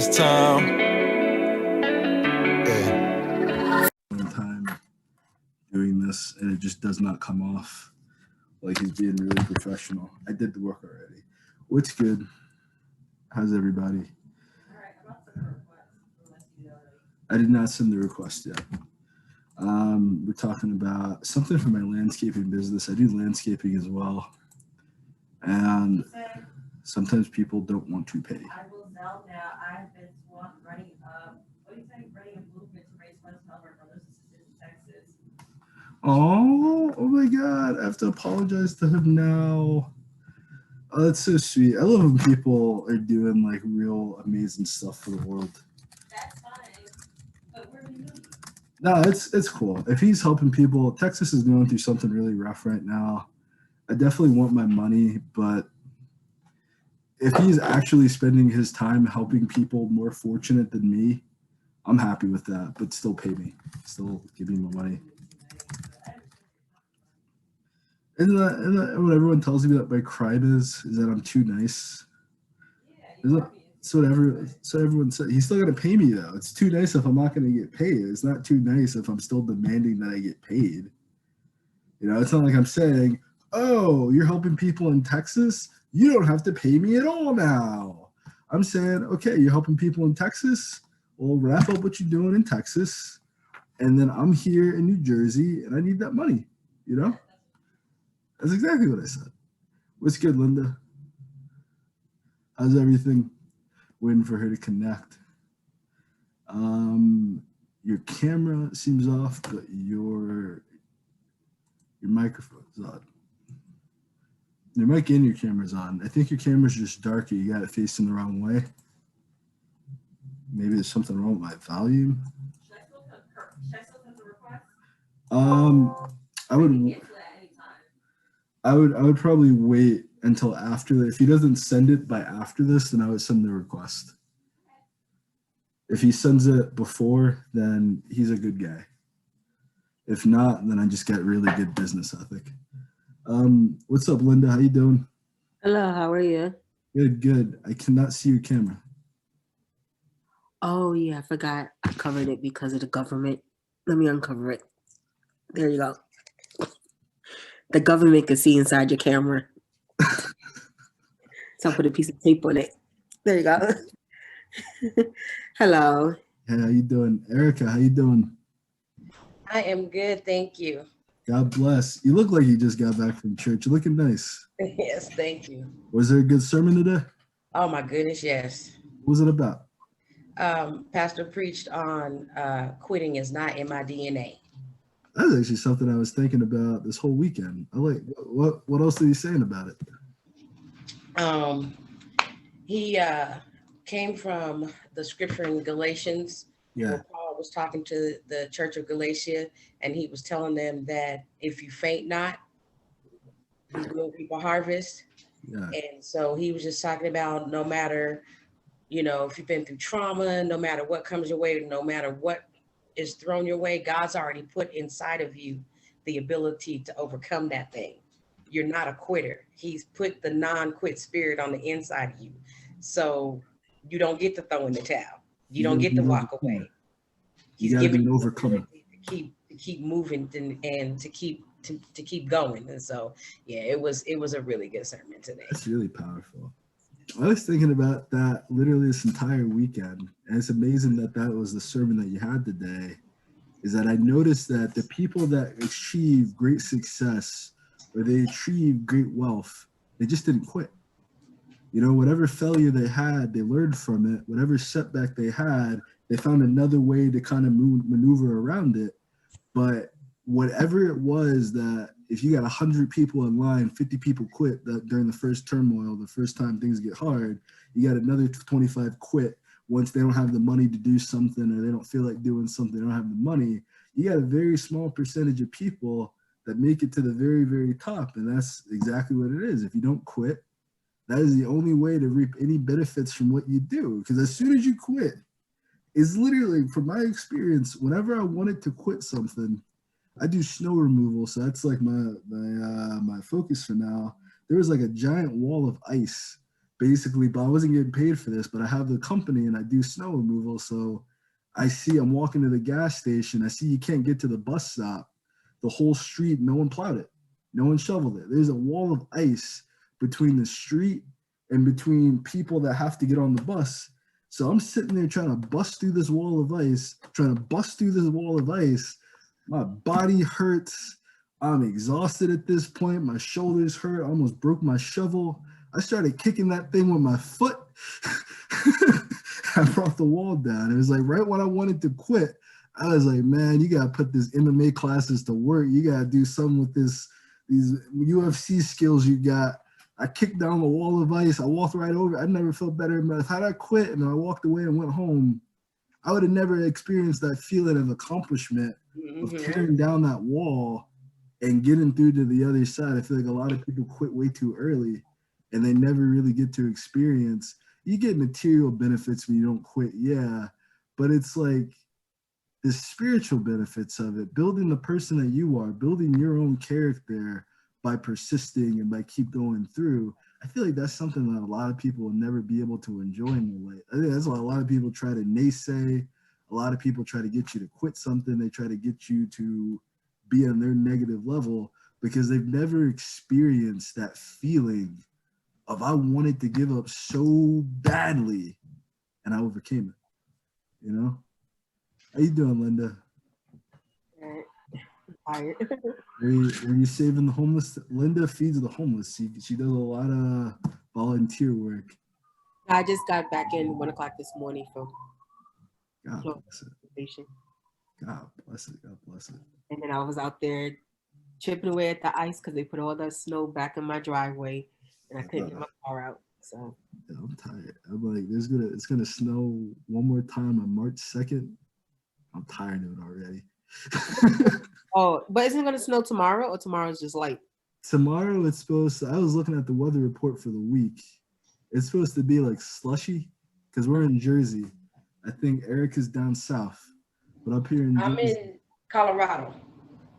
this time. Yeah. One time doing this, and it just does not come off like he's being really professional. I did the work already. What's good? How's everybody? I did not send the request yet. We're talking about something for my landscaping business. I do landscaping as well. And sometimes people don't want to pay. I will sell now. I've been running running a movement to raise funds to help our brothers and sisters in Texas. Oh my God. I have to apologize to him now. Oh, that's so sweet. I love when people are doing like real amazing stuff for the world. That's fine. But where do you move? No, it's cool. If he's helping people, Texas is going through something really rough right now. I definitely want my money, but if he's actually spending his time helping people more fortunate than me, I'm happy with that, but still pay me. Still give me my money. Isn't that what everyone tells me that my crime is that I'm too nice? So everyone said. He's still going to pay me, though. It's too nice if I'm not going to get paid. It's not too nice if I'm still demanding that I get paid. You know, it's not like I'm saying, oh, you're helping people in Texas? You don't have to pay me at all now. I'm saying, okay, you're helping people in Texas? Well, wrap up what you're doing in Texas. And then I'm here in New Jersey, and I need that money, you know? That's exactly what I said. What's good, Linda? How's everything? Waiting for her to connect. Your camera seems off, but your microphone is on. Your mic and your camera's on. I think your camera's just darker. You got it facing the wrong way. Maybe there's something wrong with my volume. Should I still send the request? I would probably wait until after that. If he doesn't send it by after this, then I would send the request. If he sends it before, then he's a good guy. If not, then I just got really good business ethic. What's up, Linda? How you doing? Hello, how are you? Good. I cannot see your camera. Oh, yeah, I forgot. I covered it because of the government. Let me uncover it. There you go. The government can see inside your camera. So I put a piece of tape on it. There you go. Hello. Hey, how you doing? Arica, how you doing? I am good, thank you. God bless. You look like you just got back from church. You're looking nice. Yes, thank you. Was there a good sermon today? Oh my goodness, yes. What was it about? Pastor preached on quitting is not in my DNA. That's actually something I was thinking about this whole weekend. I like what else did he saying about it? He came from the scripture in Galatians. Yeah. Where Paul was talking to the church of Galatia, and he was telling them that if you faint not, you will reap a harvest. Yeah. And so he was just talking about no matter, if you've been through trauma, no matter what comes your way, no matter what is thrown your way, God's already put inside of you the ability to overcome that thing. You're not a quitter. He's put the non-quit spirit on the inside of you. So you don't get to throw in the towel. You don't get to walk away. He's giving you the ability to keep moving and to keep going. And so, yeah, it was a really good sermon today. That's really powerful. I was thinking about that literally this entire weekend, and it's amazing that was the sermon that you had today. Is that I noticed that the people that achieve great success or they achieve great wealth, they just didn't quit. Whatever failure they had, they learned from it. Whatever setback they had, they found another way to kind of maneuver around it. But whatever it was, that if you got 100 people in line, 50 people quit during the first turmoil, the first time things get hard, you got another 25 quit once they don't have the money to do something, or they don't feel like doing something, they don't have the money. You got a very small percentage of people that make it to the very, very top. And that's exactly what it is. If you don't quit, that is the only way to reap any benefits from what you do. Because as soon as you quit, it's literally, from my experience, whenever I wanted to quit something, I do snow removal. So that's like my focus for now. There was like a giant wall of ice basically, but I wasn't getting paid for this, but I have the company and I do snow removal. So I'm walking to the gas station. I see you can't get to the bus stop. The whole street, no one plowed it. No one shoveled it. There's a wall of ice between the street and between people that have to get on the bus. So I'm sitting there trying to bust through this wall of ice, My body hurts. I'm exhausted at this point. My shoulders hurt. I almost broke my shovel. I started kicking that thing with my foot. I brought the wall down. It was like right when I wanted to quit, I was like, man, you got to put this MMA classes to work. You got to do something with these UFC skills you got. I kicked down the wall of ice. I walked right over. I never felt better. But had I quit and I walked away and went home, I would have never experienced that feeling of accomplishment of tearing down that wall and getting through to the other side. I feel like a lot of people quit way too early and they never really get to experience. You get material benefits when you don't quit, yeah, but it's like the spiritual benefits of it, building the person that you are, building your own character by persisting and by keep going through. I feel like that's something that a lot of people will never be able to enjoy in their life. I think that's why a lot of people try to naysay. A lot of people try to get you to quit something. They try to get you to be on their negative level because they've never experienced that feeling of I wanted to give up so badly and I overcame it, you know? How you doing, Linda? Tired. Were you saving the homeless? Linda feeds the homeless. She does a lot of volunteer work. I just got back in 1 o'clock this morning from God bless it. station. God bless it. God bless it. And then I was out there chipping away at the ice because they put all the snow back in my driveway and I couldn't get my car out. So yeah, I'm tired. I'm like, it's gonna snow one more time on March 2nd. I'm tired of it already. oh, but isn't it gonna snow tomorrow or tomorrow's just light? Tomorrow it's supposed to, I was looking at the weather report for the week. It's supposed to be like slushy because we're in Jersey. I think Arica's down south, but up here in I'm Jersey. in Colorado.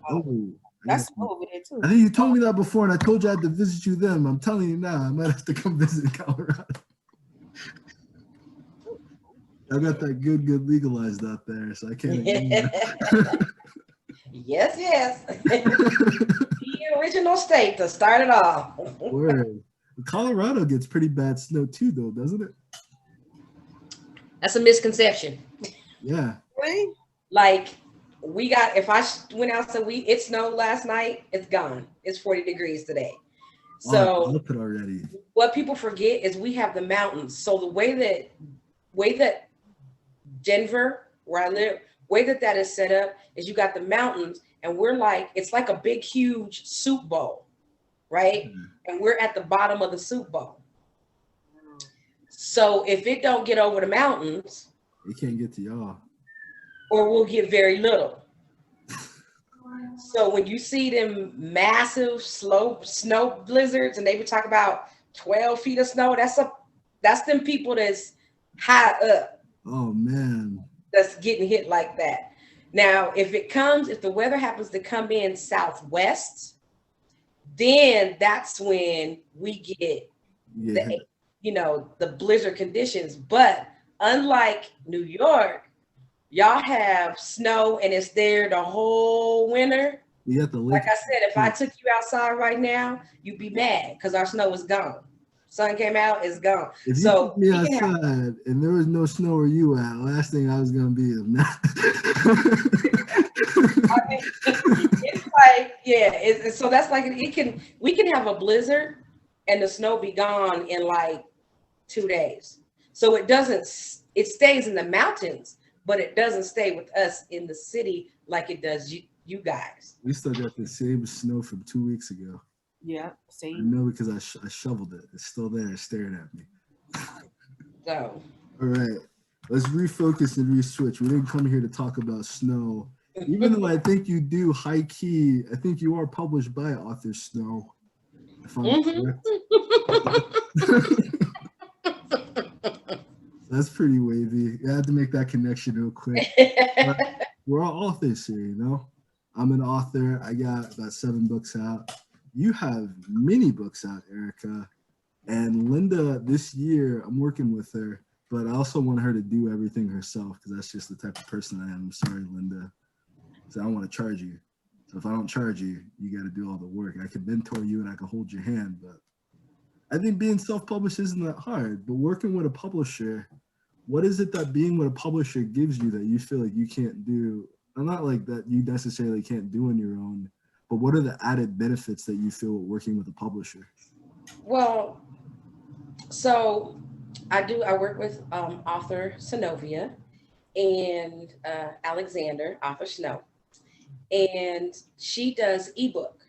Oh, That's snow over there too. I think you told me that before, and I told you I had to visit you then. I'm telling you now, I might have to come visit Colorado. I got that good legalized out there, so I can't. Yes. The original state to start it off. Word. Colorado gets pretty bad snow too, though, doesn't it? That's a misconception. Yeah. Really? Like if I went out it snowed last night, it's gone. It's 40 degrees today. So already. What people forget is we have the mountains. So the way that Denver, where I live, way that is set up is you got the mountains and it's like a big, huge soup bowl, right? Mm-hmm. And we're at the bottom of the soup bowl. So if it don't get over the mountains, it can't get to y'all. Or we'll get very little. So when you see them massive snow blizzards and they would talk about 12 feet of snow, that's them people that's high up. Oh man. That's getting hit like that. Now, if the weather happens to come in southwest, then that's when we get the blizzard conditions. But unlike New York, y'all have snow and it's there the whole winter. Like I said, if I took you outside right now, you'd be mad because our snow is gone. Sun came out, it's gone. If you took me outside and there was no snow where you at, last thing I was gonna be is not. I mean, it's like, yeah. So that's like we can have a blizzard and the snow be gone in like 2 days. So it stays in the mountains, but it doesn't stay with us in the city like it does you guys. We still got the same snow from 2 weeks ago. Yeah, same. I know because I shoveled it. It's still there, staring at me. So. All right, let's refocus and re-switch. We didn't come here to talk about snow. Even though I think you do high key, I think you are published by Author Snow. If I'm correct. That's pretty wavy. I had to make that connection real quick. But we're all authors here, you know? I'm an author. I got about 7 books out. You have many books out, Arica. And Linda, this year, I'm working with her, but I also want her to do everything herself because that's just the type of person I am. I'm sorry, Linda. So I don't want to charge you. So if I don't charge you, you got to do all the work. I can mentor you and I can hold your hand, but I think being self-published isn't that hard. But working with a publisher, what is it that being with a publisher gives you that you feel like you can't do? I'm not like that you necessarily can't do on your own, but what are the added benefits that you feel working with a publisher? Well, so I work with author Synovia and Alexander, author Snow, and she does ebook.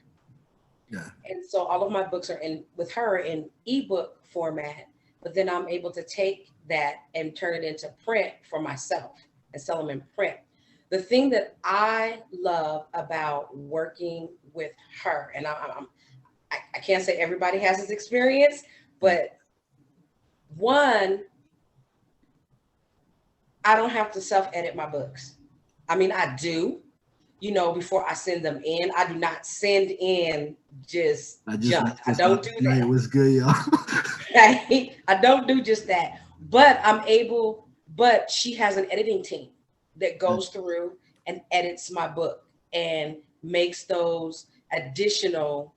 Yeah. And so all of my books are in with her in ebook format, but then I'm able to take that and turn it into print for myself and sell them in print. The thing that I love about working with her, and I can't say everybody has this experience, but one, I don't have to self-edit my books. I mean, I do, before I send them in. I do not send in just I just junk. watched I this don't last do night. that. It was good, y'all. Right? I don't do just that. But but she has an editing team that goes through and edits my book and makes those additional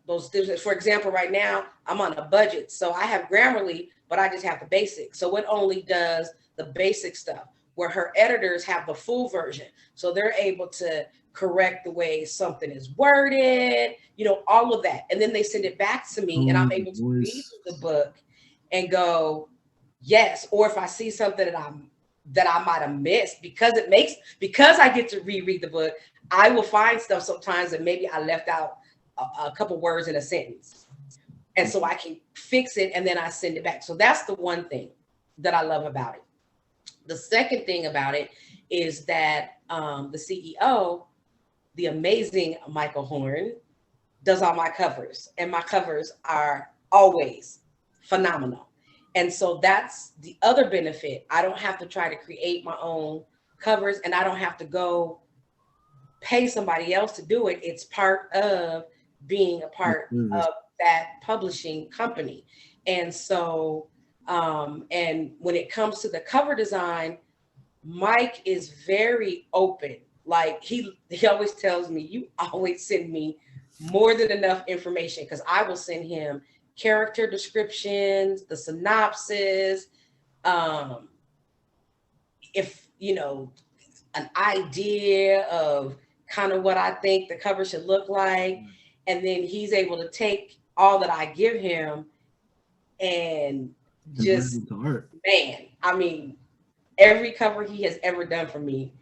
those things. For example, right now I'm on a budget. So I have Grammarly, but I just have the basics. So it only does the basic stuff where her editors have the full version. So they're able to correct the way something is worded, all of that. And then they send it back to me and I'm able to read Voice. the book and go, yes. Or if I see something that I might have missed because I get to reread the book, I will find stuff sometimes that maybe I left out a couple words in a sentence. And so I can fix it and then I send it back. So that's the one thing that I love about it. The second thing about it is that the CEO, the amazing Michael Horn, does all my covers, and my covers are always phenomenal. And so that's the other benefit. I don't have to try to create my own covers, and I don't have to go pay somebody else to do it. It's part of being a part of that publishing company. And so, and when it comes to the cover design, Mike is very open. Like he always tells me, you always send me more than enough information because I will send him character descriptions, the synopsis, um, if an idea of kind of what I think the cover should look like. And then he's able to take all that I give him and just, art. man, I mean, every cover he has ever done for me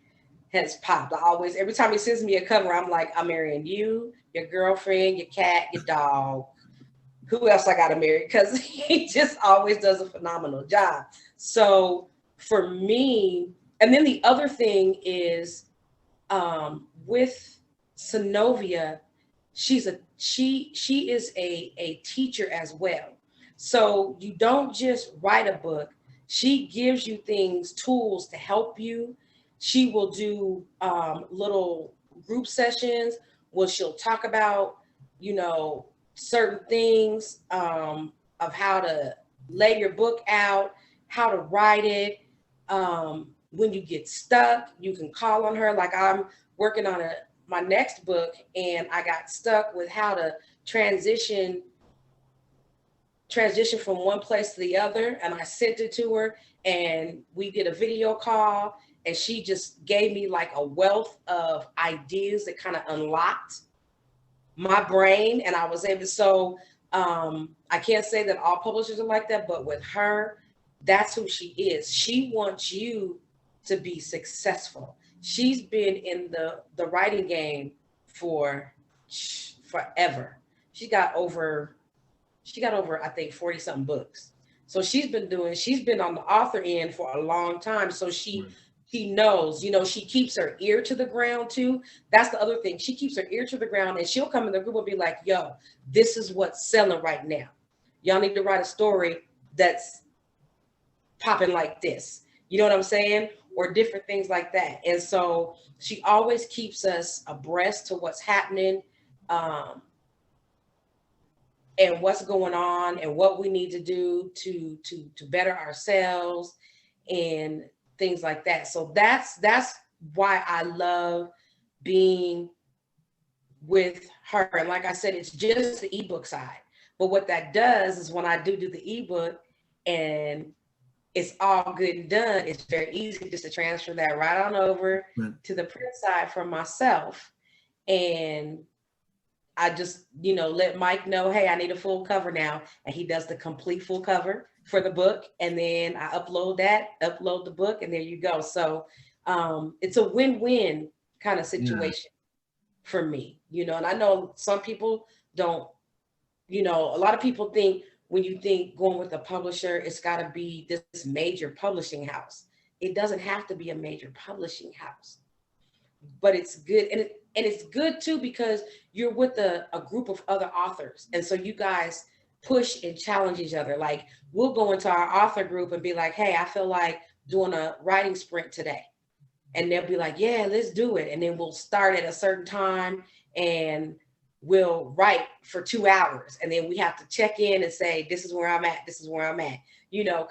has popped. Every time he sends me a cover, I'm like, I'm marrying you, your girlfriend, your cat, your dog. Who else I got to marry? Because he just always does a phenomenal job. So for me, and then the other thing is with Synovia, she is a teacher as well. So you don't just write a book. She gives you tools to help you. She will do little group sessions where she'll talk about, certain things of how to lay your book out, how to write it. When you get stuck, you can call on her. Like I'm working on my next book and I got stuck with how to transition from one place to the other, and I sent it to her and we did a video call and she just gave me like a wealth of ideas that kind of unlocked my brain, and I was able. So I can't say that all publishers are like that, but with her, that's who she is. She wants you to be successful. She's been in the writing game for forever. She got over I think 40 something books. So she's been on the author end for a long time. So she knows, she keeps her ear to the ground too. That's the other thing. She keeps her ear to the ground and she'll come in the group and be like, yo, this is what's selling right now. Y'all need to write a story that's popping like this. You know what I'm saying? Or different things like that. And so she always keeps us abreast to what's happening. and what's going on and what we need to do to better ourselves and things like that. So that's why I love being with her. And like I said, it's just the ebook side. But what that does is when I do the ebook and it's all good and done, it's very easy just to transfer that right on over to the print side for myself. And I just, let Mike know, hey, I need a full cover now. And he does the complete full cover for the book. And then I upload the book, and there you go. So it's a win-win kind of situation for me, and I know some people don't, a lot of people think when you think going with a publisher, it's got to be this major publishing house. It doesn't have to be a major publishing house, but it's good. And it's good too, because you're with a group of other authors. And so you guys push and challenge each other. Like, we'll go into our author group and be like, hey, I feel like doing a writing sprint today. And they'll be like, yeah, let's do it. And then we'll start at a certain time and we'll write for 2 hours. And then we have to check in and say, this is where I'm at. This is where I'm at,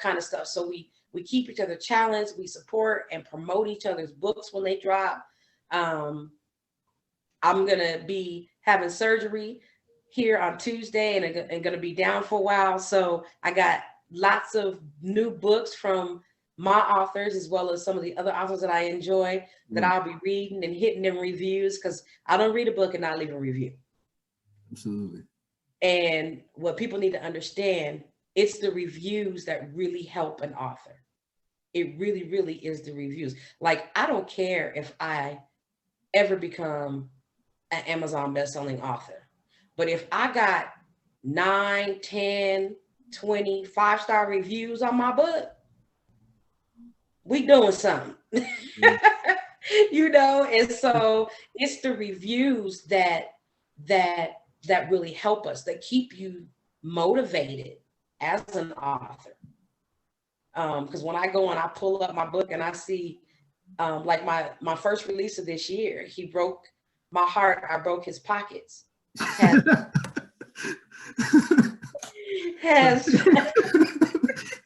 kind of stuff. So we keep each other challenged. We support and promote each other's books when they drop. I'm going to be having surgery here on Tuesday and going to be down for a while. So I got lots of new books from my authors, as well as some of the other authors that I enjoy, that I'll be reading and hitting them reviews, because I don't read a book and not leave a review. Absolutely. And what people need to understand, it's the reviews that really help an author. It really, really is the reviews. Like, I don't care if I ever become an Amazon bestselling author, but if I got 9, 10, 20 5-star reviews on my book, we doing something. And so it's the reviews that really help us, that keep you motivated as an author. Because when I go and I pull up my book and I see, like my first release of this year, he broke my heart. I broke his pockets. Has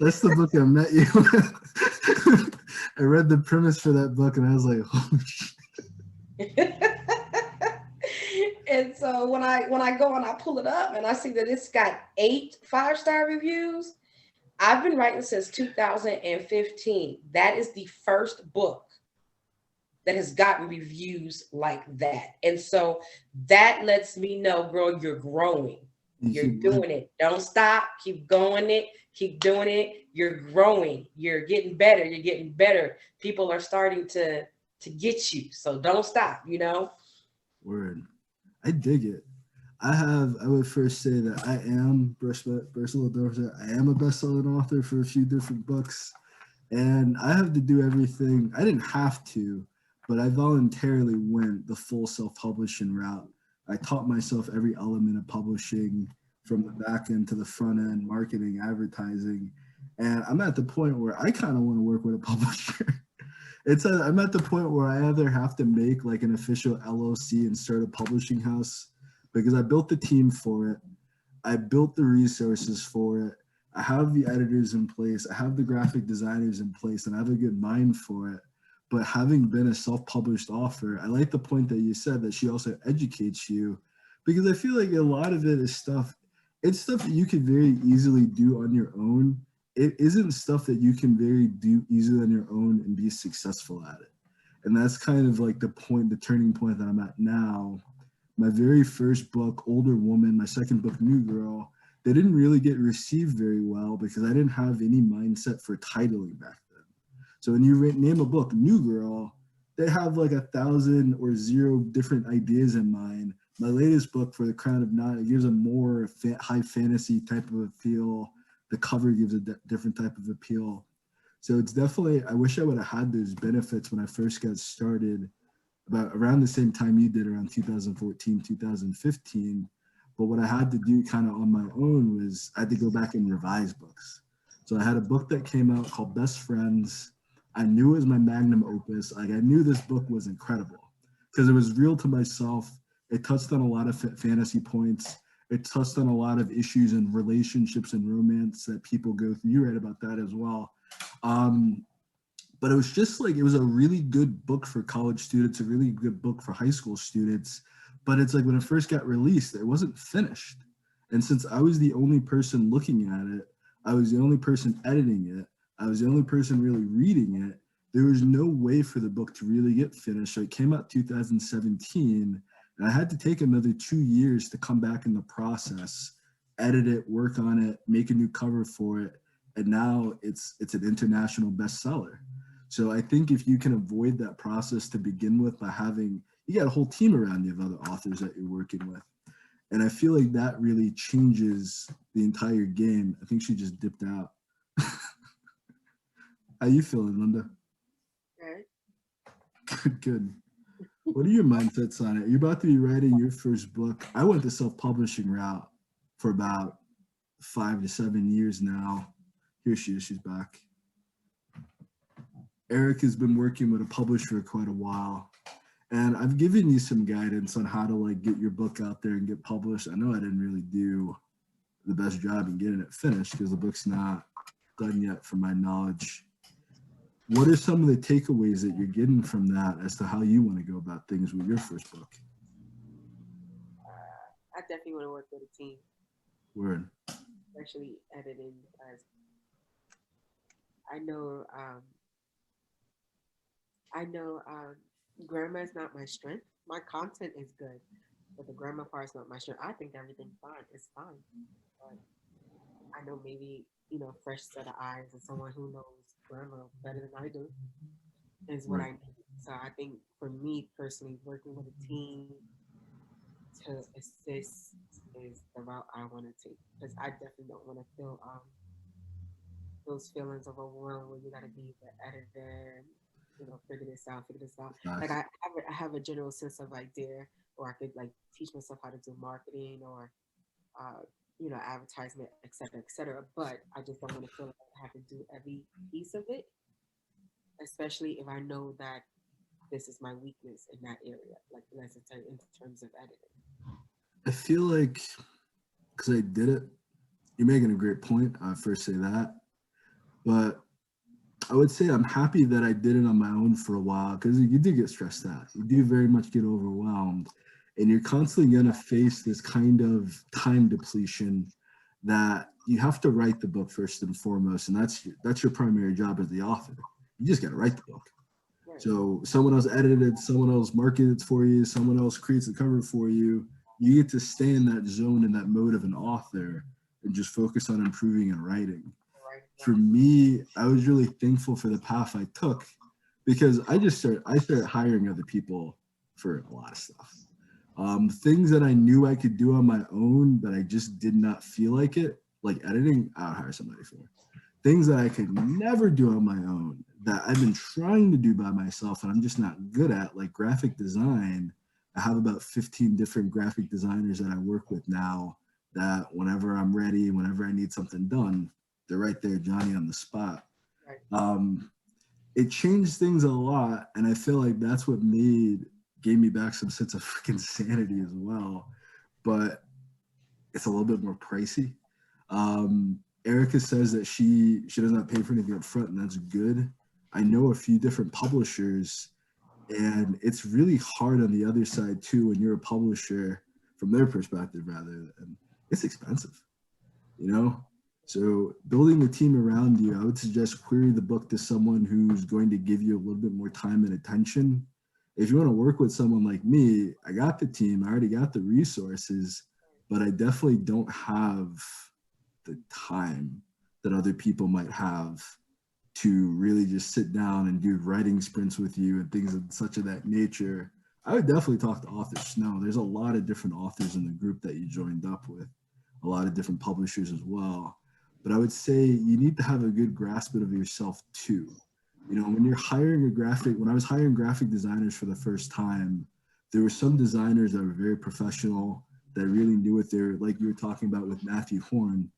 That's the book I met you with. I read the premise for that book and I was like, oh shit. And so when I go and I pull it up and I see that it's got 8 5-star reviews, I've been writing since 2015. That is the first book that has gotten reviews like that. And so that lets me know, girl, you're growing. You're doing it. Don't stop. Keep going it. Keep doing it. You're growing. You're getting better. You're getting better. People are starting to get you. So don't stop, Word. I dig it. I would first say that I am Ursula Dorset. I am a best-selling author for a few different books. And I have to do everything. I didn't have to, but I voluntarily went the full self-publishing route. I taught myself every element of publishing, from the back end to the front end, marketing, advertising. And I'm at the point where I kind of want to work with a publisher. I'm at the point where I either have to make like an official LLC and start a publishing house, because I built the team for it. I built the resources for it. I have the editors in place. I have the graphic designers in place, and I have a good mind for it. But having been a self-published author, I like the point that you said, that she also educates you, because I feel like a lot of it is stuff, it's stuff that you can very easily do on your own. It isn't stuff that you can do easily on your own and be successful at it. And that's kind of like the turning point that I'm at now. My very first book, Older Woman, my second book, New Girl, they didn't really get received very well because I didn't have any mindset for titling back then. So when you name a book, New Girl, they have like 1,000 or 0 different ideas in mind. My latest book, For the Crown of Nine, it gives a more high fantasy type of a feel. The cover gives a different type of appeal. So it's definitely, I wish I would have had those benefits when I first got started, about around the same time you did, around 2014, 2015. But what I had to do kind of on my own was I had to go back and revise books. So I had a book that came out called Best Friends. I knew it was my magnum opus. Like, I knew this book was incredible because it was real to myself. It touched on a lot of fantasy points. It touched on a lot of issues in relationships and romance that people go through. You read about that as well. But it was just like, it was a really good book for college students, a really good book for high school students. But it's like when it first got released, it wasn't finished. And since I was the only person looking at it, I was the only person editing it, I was the only person really reading it, there was no way for the book to really get finished. So it came out 2017, and I had to take another 2 years to come back in the process, edit it, work on it, make a new cover for it. And now it's an international bestseller. So I think if you can avoid that process to begin with by having, you got a whole team around you of other authors that you're working with. And I feel like that really changes the entire game. I think she just dipped out. How you feeling, Linda? Good. Good. What are your mindsets on it? You're about to be writing your first book. I went the self-publishing route for about 5 to 7 years now. Here she is, she's back. Eric has been working with a publisher for quite a while. And I've given you some guidance on how to like get your book out there and get published. I know I didn't really do the best job in getting it finished because the book's not done yet from my knowledge. What are some of the takeaways that you're getting from that as to how you want to go about things with your first book? I definitely want to work with a team. Word. Especially editing, because I know grammar is not my strength. My content is good, but the grammar part is not my strength. I think everything's fine. It's fine. But I know maybe, fresh set of eyes and someone who knows grammar better than I do is what I need. So I think for me personally, working with a team to assist is the route I want to take, because I definitely don't want to feel those feelings of overwhelm where you got to be the editor and figure this out. Like I have a general sense of idea, or I could like teach myself how to do marketing or advertisement, et cetera. But I just don't want to feel like I have to do every piece of it, especially if I know that this is my weakness in that area, like let's say in terms of editing. I feel like, because I did it, you're making a great point. I first say that. But I would say I'm happy that I did it on my own for a while, because you do get stressed out. You do very much get overwhelmed. And you're constantly going to face this kind of time depletion that you have to write the book first and foremost. And that's your primary job as the author. You just got to write the book. Right. So someone else edited it, someone else marketed it for you, someone else creates the cover for you. You get to stay in that zone, in that mode of an author, and just focus on improving and writing. For me, I was really thankful for the path I took, because I started hiring other people for a lot of stuff. Things that I knew I could do on my own, but I just did not feel like it, like editing, I would hire somebody for. Things that I could never do on my own, that I've been trying to do by myself and I'm just not good at, like graphic design. I have about 15 different graphic designers that I work with now, that whenever I'm ready, whenever I need something done, they're right there, Johnny on the spot. Right. It changed things a lot, and I feel like that's what gave me back some sense of freaking sanity as well. But it's a little bit more pricey. Arica says that she does not pay for anything up front, and that's good. I know a few different publishers, and it's really hard on the other side too when you're a publisher, from their perspective rather, and it's expensive, So building a team around you, I would suggest query the book to someone who's going to give you a little bit more time and attention. If you want to work with someone like me, I got the team, I already got the resources, but I definitely don't have the time that other people might have to really just sit down and do writing sprints with you and things of such of that nature. I would definitely talk to authors. No, there's a lot of different authors in the group that you joined up with, a lot of different publishers as well. But I would say you need to have a good grasp of yourself too. When you're hiring when I was hiring graphic designers for the first time, there were some designers that were very professional, that really knew what they're, like you were talking about with Matthew Horn,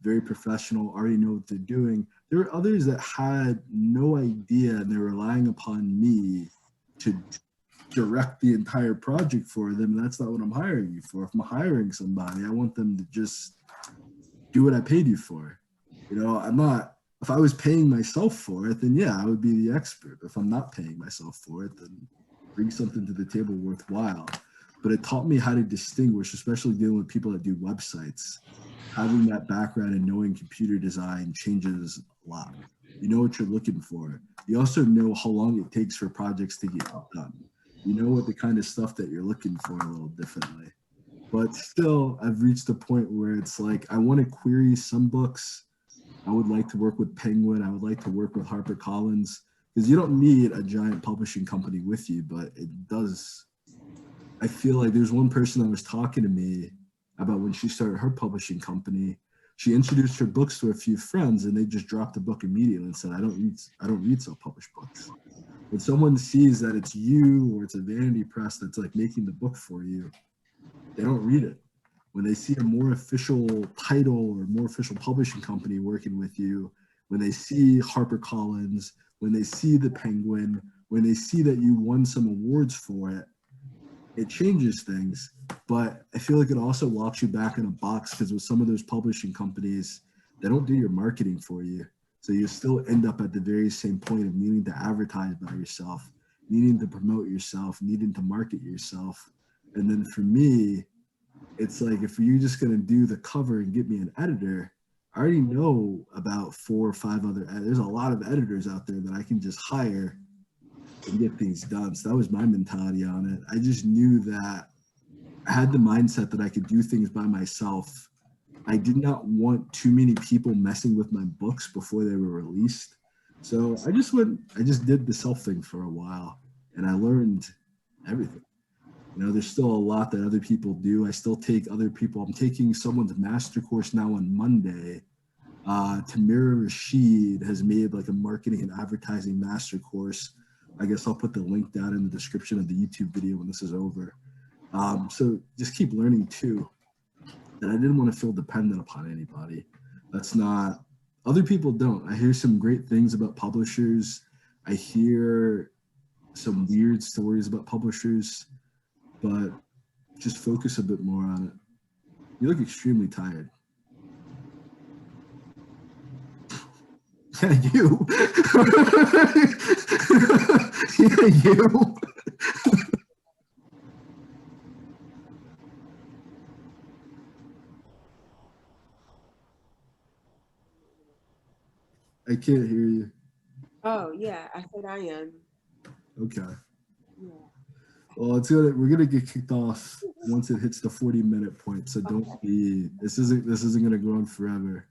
very professional, already know what they're doing. There were others that had no idea, and they're relying upon me to direct the entire project for them. That's not what I'm hiring you for. If I'm hiring somebody, I want them to just do what I paid you for. You know, I'm not, if I was paying myself for it, then yeah, I would be the expert. If I'm not paying myself for it, then bring something to the table worthwhile. But it taught me how to distinguish, especially dealing with people that do websites. Having that background and knowing computer design changes a lot. You know what you're looking for. You also know how long it takes for projects to get done. You know what the kind of stuff that you're looking for a little differently. But still, I've reached a point where it's like, I want to query some books. I would like to work with Penguin. I would like to work with HarperCollins, because you don't need a giant publishing company with you, but it does. I feel like there's one person that was talking to me about when she started her publishing company. She introduced her books to a few friends, and they just dropped the book immediately and said, I don't read self-published books. When someone sees that it's you or it's a vanity press that's like making the book for you, they don't read it. When they see a more official title or more official publishing company working with you, when they see HarperCollins, when they see the Penguin, when they see that you won some awards for it, it changes things. But I feel like it also locks you back in a box, because with some of those publishing companies, they don't do your marketing for you. So you still end up at the very same point of needing to advertise by yourself, needing to promote yourself, needing to market yourself. And then for me, it's like, if you're just going to do the cover and get me an editor, I already know about 4 or 5 other, there's a lot of editors out there that I can just hire and get things done. So that was my mentality on it. I just knew that I had the mindset that I could do things by myself. I did not want too many people messing with my books before they were released. So I just did the self thing for a while, and I learned everything. You know, there's still a lot that other people do. I still take other people. I'm taking someone's master course now on Monday. Tamira Rashid has made like a marketing and advertising master course. I guess I'll put the link down in the description of the YouTube video when this is over. So just keep learning too. And I didn't want to feel dependent upon anybody. That's not, other people don't. I hear some great things about publishers. I hear some weird stories about publishers, but just focus a bit more on it. You look extremely tired. Yeah, you. Yeah, you. I can't hear you. Oh yeah, I said I am. Okay. Yeah. Well, we're gonna get kicked off once it hits the 40-minute point. So don't be, this isn't gonna go on forever.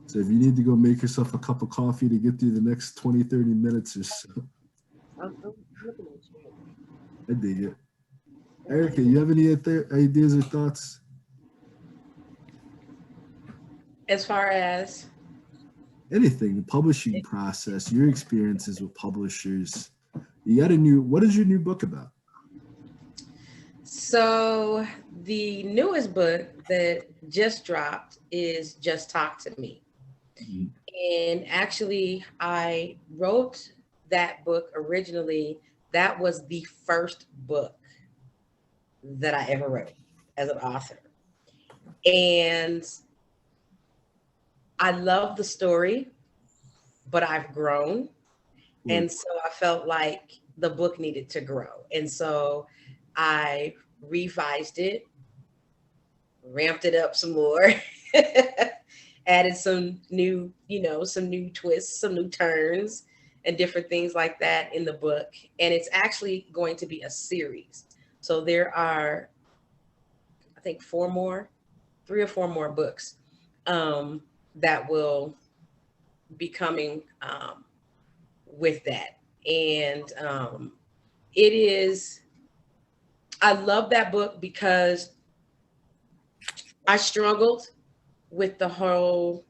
So if you need to go make yourself a cup of coffee to get through the next 20, 30 minutes or so, I'm looking at you. I dig it. Arica, you have any ideas or thoughts? As far as Anything, the publishing process, your experiences with publishers. What is your new book about? So the newest book that just dropped is Just Talk to Me. Mhm. And actually, I wrote that book originally. That was the first book that I ever wrote as an author. And I love the story, but I've grown. And so I felt like the book needed to grow. And so I revised it, ramped it up some more, added some new, some new twists, some new turns, and different things like that in the book. And it's actually going to be a series. So there are, I think, 3 or 4 more books that will be coming with that. And I love that book because I struggled with the whole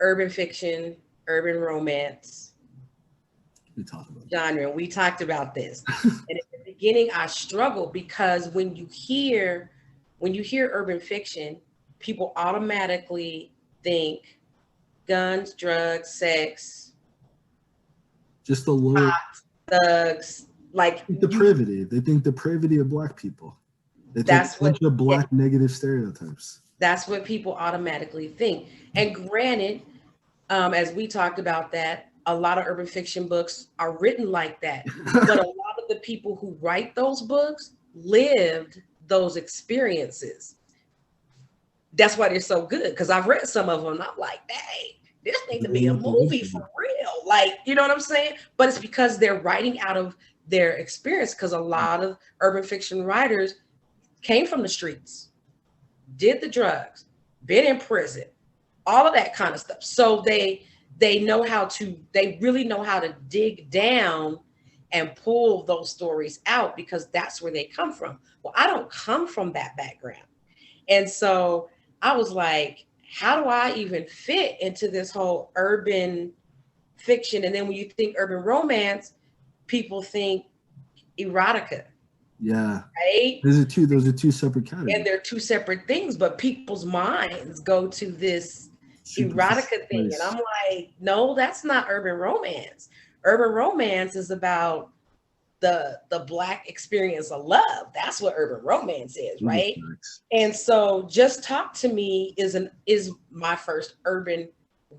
urban fiction, urban romance genre. We talked about this. And at the beginning, I struggled because when you hear urban fiction, people automatically think guns, drugs, sex, just a little thugs, Like Depravity. They think depravity of Black people. They think That's a bunch what- of Black negative stereotypes. that's what people automatically think. And granted, as we talked about that, a lot of urban fiction books are written like that. But a lot of the people who write those books lived those experiences. That's why they're so good. Because I've read some of them and I'm like, dang, this needs to be a movie for real. Like, you know what I'm saying? But it's because they're writing out of their experience. Because a lot of urban fiction writers came from the streets, did the drugs, been in prison, all of that kind of stuff. So they really know how to dig down and pull those stories out because that's where they come from. Well, I don't come from that background. And so I was like, how do I even fit into this whole urban fiction? And then when you think urban romance, people think erotica. Yeah. Right? Those are two separate categories. And they're two separate things, but people's minds go to this erotica thing. And I'm like, no, that's not urban romance. Urban romance is about the Black experience of love. That's what urban romance is, right? And so Just Talk to Me is my first urban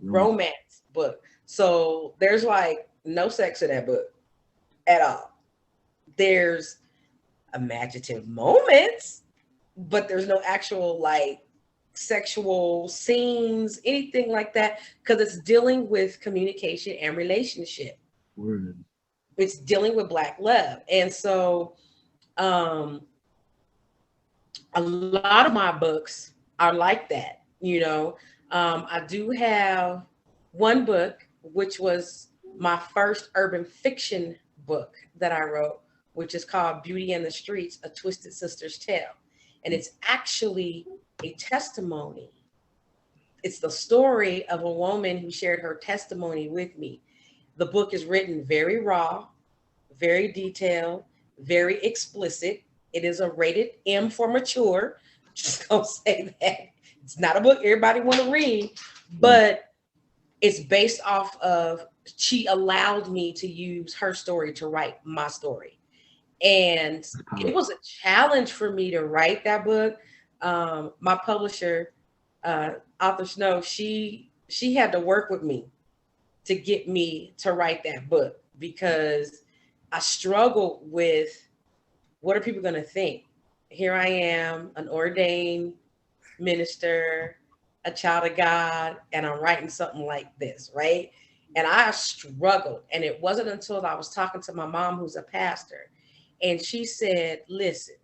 romance book. So there's like no sex in that book at all. There's imaginative moments, but there's no actual like sexual scenes, anything like that, because it's dealing with communication and relationship. Word. It's dealing with Black love. And so a lot of my books are like that, you know. I do have one book, which was my first urban fiction book that I wrote, which is called Beauty and the Streets, A Twisted Sister's Tale. And it's actually a testimony. It's the story of a woman who shared her testimony with me. The book is written very raw, very detailed, very explicit. It is a rated M for mature. Just gonna say that. It's not a book everybody want to read, but it's based off of, she allowed me to use her story to write my story. And it was a challenge for me to write that book. My publisher, Author Snow, she had to work with me to get me to write that book because I struggled with, what are people going to think? Here I am, an ordained minister, a child of God, and I'm writing something like this, right? And I struggled. And it wasn't until I was talking to my mom, who's a pastor, and she said, listen,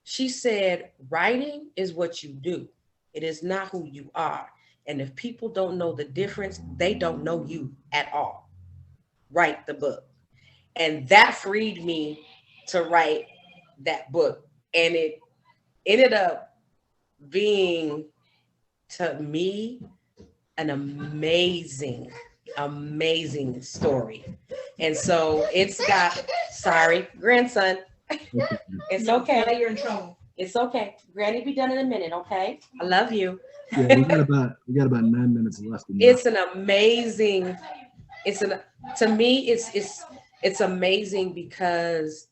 she said, writing is what you do. It is not who you are. And if people don't know the difference, they don't know you at all. Write the book. And that freed me to write that book. And it ended up being, to me, an amazing story. And so it's got, sorry, grandson. It's okay. Now you're in trouble. It's okay. Granny be done in a minute, okay? I love you. Yeah, we got about 9 minutes left. It's an amazing, to me, it's amazing because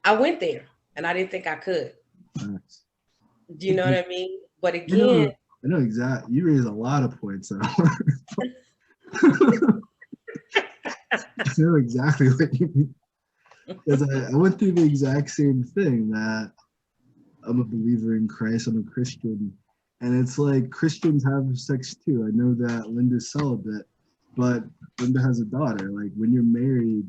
I went there and I didn't think I could. Nice. Do you know what I mean? But again, I know exactly. You raise a lot of points. I know exactly what you mean. Because I went through the exact same thing, that I'm a believer in Christ, I'm a Christian. And it's like, Christians have sex too. I know that Linda's celibate, but Linda has a daughter. Like, when you're married,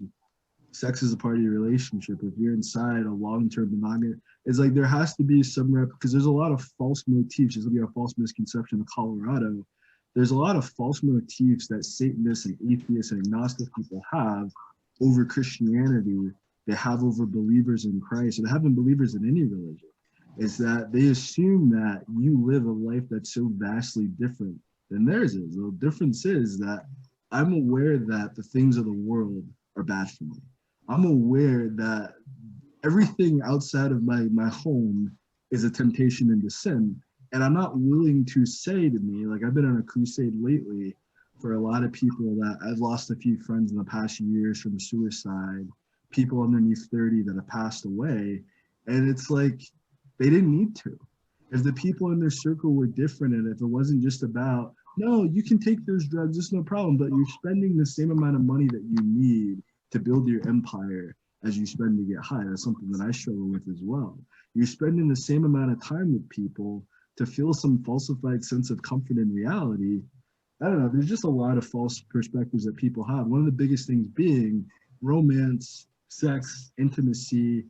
sex is a part of your relationship. If you're inside a long-term monogamy, it's like there has to be some because there's a lot of false motifs. There's gonna be a false misconception of Colorado. There's a lot of false motifs that Satanists and atheists and agnostic people have over Christianity. They have over believers in Christ, and having believers in any religion, is that they assume that you live a life that's so vastly different than theirs is. The difference is that I'm aware that the things of the world are bad for me. I'm aware that everything outside of my home is a temptation into sin. And I'm not willing to say to me, like, I've been on a crusade lately for a lot of people that I've lost a few friends in the past years from suicide, people underneath 30 that have passed away. And it's like, they didn't need to. If the people in their circle were different, and if it wasn't just about, no, you can take those drugs, it's no problem, but you're spending the same amount of money that you need to build your empire as you spend to get high. That's something that I struggle with as well. You're spending the same amount of time with people to feel some falsified sense of comfort in reality. I don't know, there's just a lot of false perspectives that people have. One of the biggest things being romance, sex, intimacy.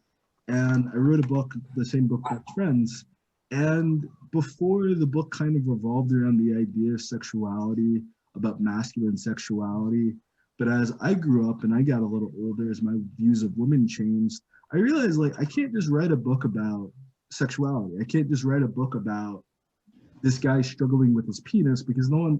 And I wrote a book, the same book, Best Friends. And before, the book kind of revolved around the idea of sexuality, about masculine sexuality. But as I grew up and I got a little older, as my views of women changed, I realized, like, I can't just write a book about sexuality. I can't just write a book about this guy struggling with his penis, because no one,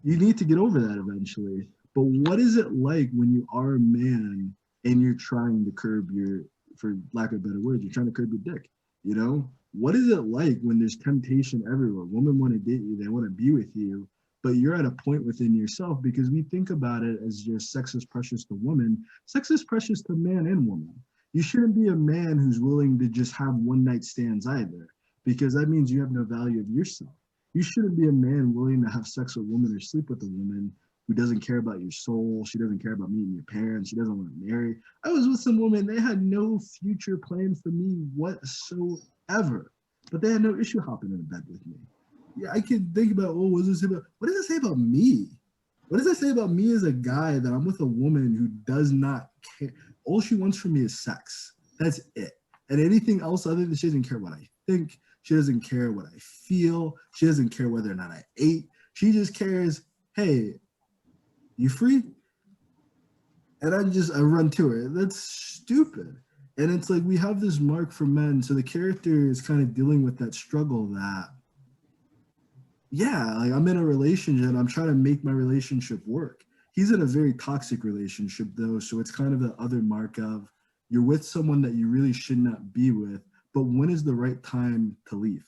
you need to get over that eventually. But what is it like when you are a man and you're trying to curb your, for lack of better words, you're trying to curb your dick, you know? What is it like when there's temptation everywhere? Women want to date you, they want to be with you, but you're at a point within yourself, because we think about it as just sex is precious to women. Sex is precious to man and woman. You shouldn't be a man who's willing to just have one night stands either, because that means you have no value of yourself. You shouldn't be a man willing to have sex with a woman or sleep with a woman who doesn't care about your soul. She doesn't care about meeting your parents. She doesn't want to marry. I was with some women, they had no future plan for me whatsoever, but they had no issue hopping in bed with me. Yeah, I could think about, oh, what does it say about me? What does it say about me as a guy that I'm with a woman who does not care? All she wants from me is sex. That's it. And anything else other than, she doesn't care what I think. She doesn't care what I feel. She doesn't care whether or not I ate. She just cares, hey, you free? And I run to her. That's stupid. And it's like, we have this mark for men. So the character is kind of dealing with that struggle that, yeah, like, I'm in a relationship and I'm trying to make my relationship work. He's in a very toxic relationship though. So it's kind of the other mark of, you're with someone that you really should not be with, but when is the right time to leave?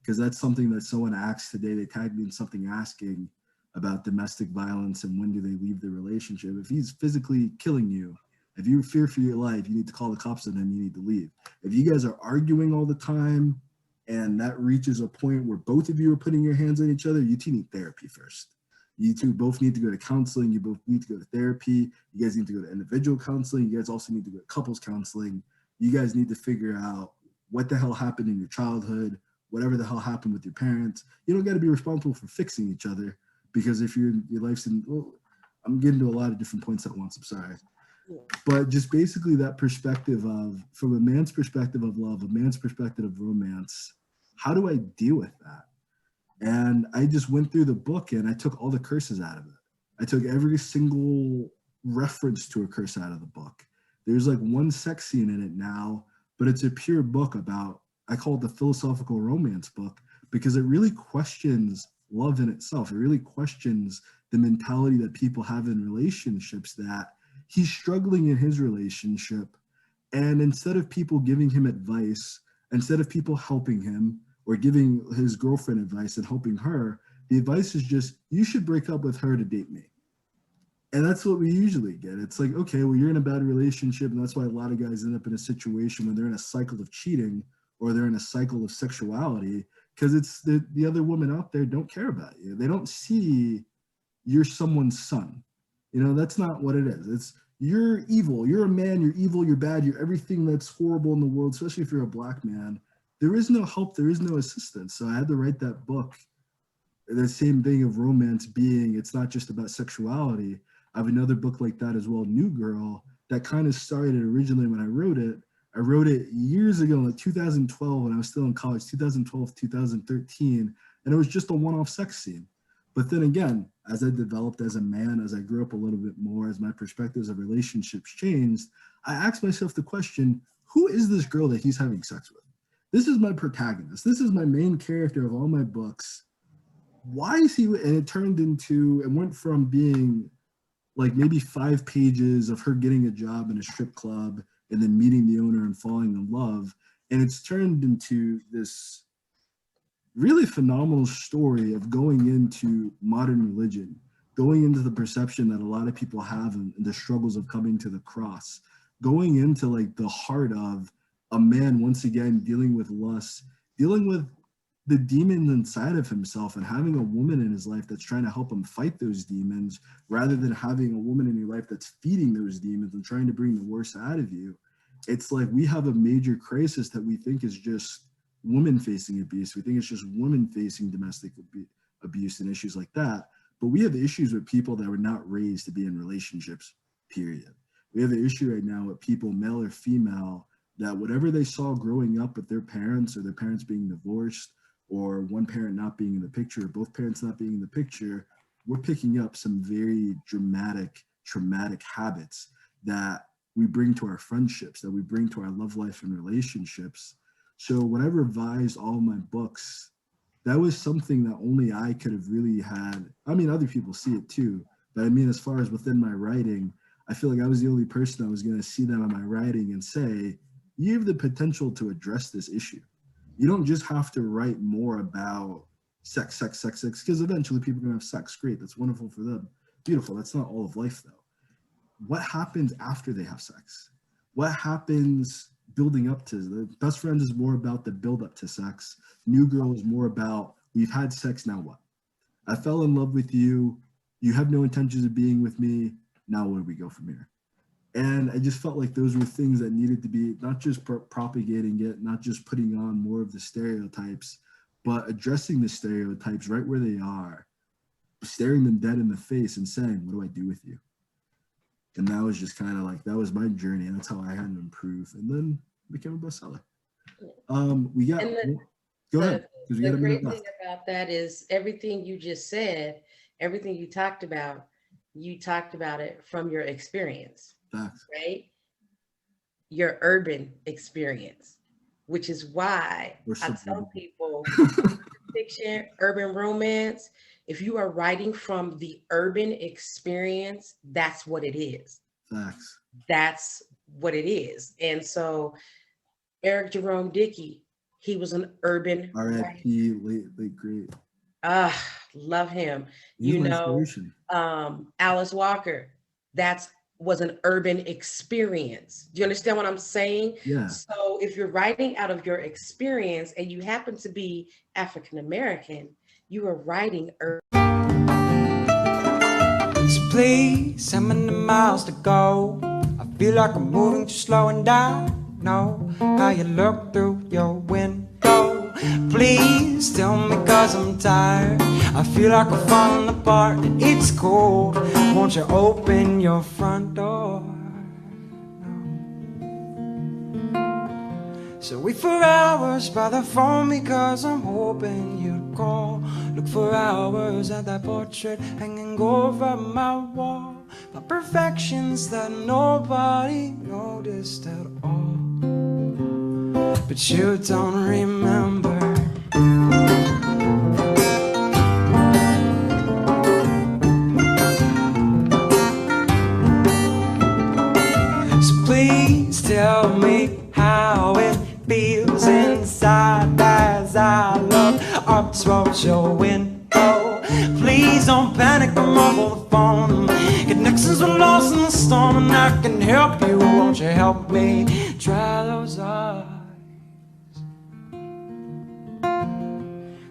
Because that's something that someone asked today. They tagged me in something asking about domestic violence and when do they leave the relationship. If he's physically killing you, if you fear for your life, you need to call the cops on him, you need to leave. If you guys are arguing all the time and that reaches a point where both of you are putting your hands on each other, you two need therapy first. You two both need to go to counseling. You both need to go to therapy. You guys need to go to individual counseling. You guys also need to go to couples counseling. You guys need to figure out what the hell happened in your childhood, whatever the hell happened with your parents. You don't got to be responsible for fixing each other, because if your life's in, well, I'm getting to a lot of different points at once, I'm sorry. But just basically that perspective of, from a man's perspective of love, a man's perspective of romance, how do I deal with that? And I just went through the book and I took all the curses out of it. I took every single reference to a curse out of the book. There's like one sex scene in it now, but it's a pure book about, I call it the philosophical romance book, because it really questions love in itself. It really questions the mentality that people have in relationships, that he's struggling in his relationship. And instead of people giving him advice, instead of people helping him or giving his girlfriend advice and helping her, the advice is just, you should break up with her to date me. And that's what we usually get. It's like, okay, well, you're in a bad relationship. And that's why a lot of guys end up in a situation when they're in a cycle of cheating or they're in a cycle of sexuality, because it's the other women out there don't care about you. They don't see you're someone's son. You know, that's not what it is. It's, you're evil. You're a man. You're evil. You're bad. You're everything that's horrible in the world, especially if you're a black man. There is no help. There is no assistance. So I had to write that book. The same thing of romance being, it's not just about sexuality. I have another book like that as well, New Girl, that kind of started originally when I wrote it. I wrote it years ago, like 2012, when I was still in college, 2012, 2013, and it was just a one-off sex scene. But then again, as I developed as a man, as I grew up a little bit more, as my perspectives of relationships changed, I asked myself the question, who is this girl that he's having sex with? This is my protagonist. This is my main character of all my books. Why is he, and it turned into, it went from being like maybe 5 pages of her getting a job in a strip club and then meeting the owner and falling in love. And it's turned into this really phenomenal story of going into modern religion, going into the perception that a lot of people have and the struggles of coming to the cross. going into like the heart of a man once again dealing with lust, dealing with the demons inside of himself, and having a woman in his life that's trying to help him fight those demons, rather than having a woman in your life that's feeding those demons and trying to bring the worst out of you. It's like we have a major crisis that we think is just woman facing abuse. We think it's just women facing domestic abuse and issues like that. But we have issues with people that were not raised to be in relationships, period. We have an issue right now with people, male or female, that whatever they saw growing up with their parents, or their parents being divorced, or one parent not being in the picture, or both parents not being in the picture, we're picking up some very dramatic, traumatic habits that we bring to our friendships, that we bring to our love life and relationships. So when I revised all of my books, that was something that only I could have really had. I mean, other people see it too, but I mean, as far as within my writing, I feel like I was the only person that was going to see that in my writing and say, you have the potential to address this issue. You don't just have to write more about sex, because eventually people are going to have sex. Great, that's wonderful for them. Beautiful, that's not all of life though. What happens after they have sex? What happens building up to? The best friends is more about the build up to sex. New Girl is more about, we've had sex, now what? I fell in love with you. You have no intentions of being with me. Now where do we go from here? And I just felt like those were things that needed to be not just propagating it, not just putting on more of the stereotypes, but addressing the stereotypes right where they are, staring them dead in the face and saying, what do I do with you? And that was just kind of like, that was my journey. And that's how I had to improve. And then became a bestseller. We got, go ahead. The great thing about that is everything you just said, everything you talked about it from your experience. Facts. Right? Your urban experience, which is why I tell people fiction, urban romance, if you are writing from the urban experience, that's what it is. Facts. That's what it is. And so Eric Jerome Dickey, he was an urban R.I.P. late great. Love him. He's you know, Alice Walker, was an urban experience. Do you understand what I'm saying? Yeah. So if you're writing out of your experience and you happen to be African American, you are writing urban. So please, how many miles to go? I feel like I'm moving too slow and down. Know how you look through your window. Please tell me, cause I'm tired. I feel like I'm falling apart and it's cold. Won't you open your front door? No. So wait for hours by the phone because I'm hoping you'd call. Look for hours at that portrait hanging over my wall. My perfections that nobody noticed at all. But you don't remember. So please tell me how it feels inside as I look up towards your window. Please don't panic, I'm over the phone. Connections were lost in the storm and I can help you. Won't you help me dry those eyes?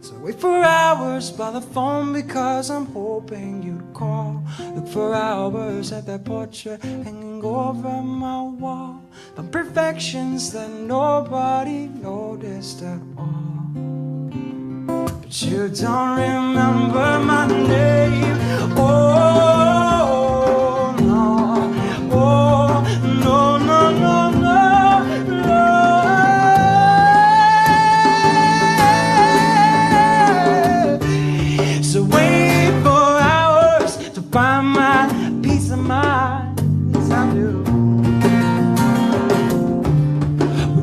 So wait for hours by the phone because I'm hoping you'd call. Look for hours at that portrait hanging over my wall. My perfections that nobody noticed at all. But you don't remember my name. Oh, no. Oh, no, no, no, no, no. So wait for hours to find my peace of mind. Yes, I do.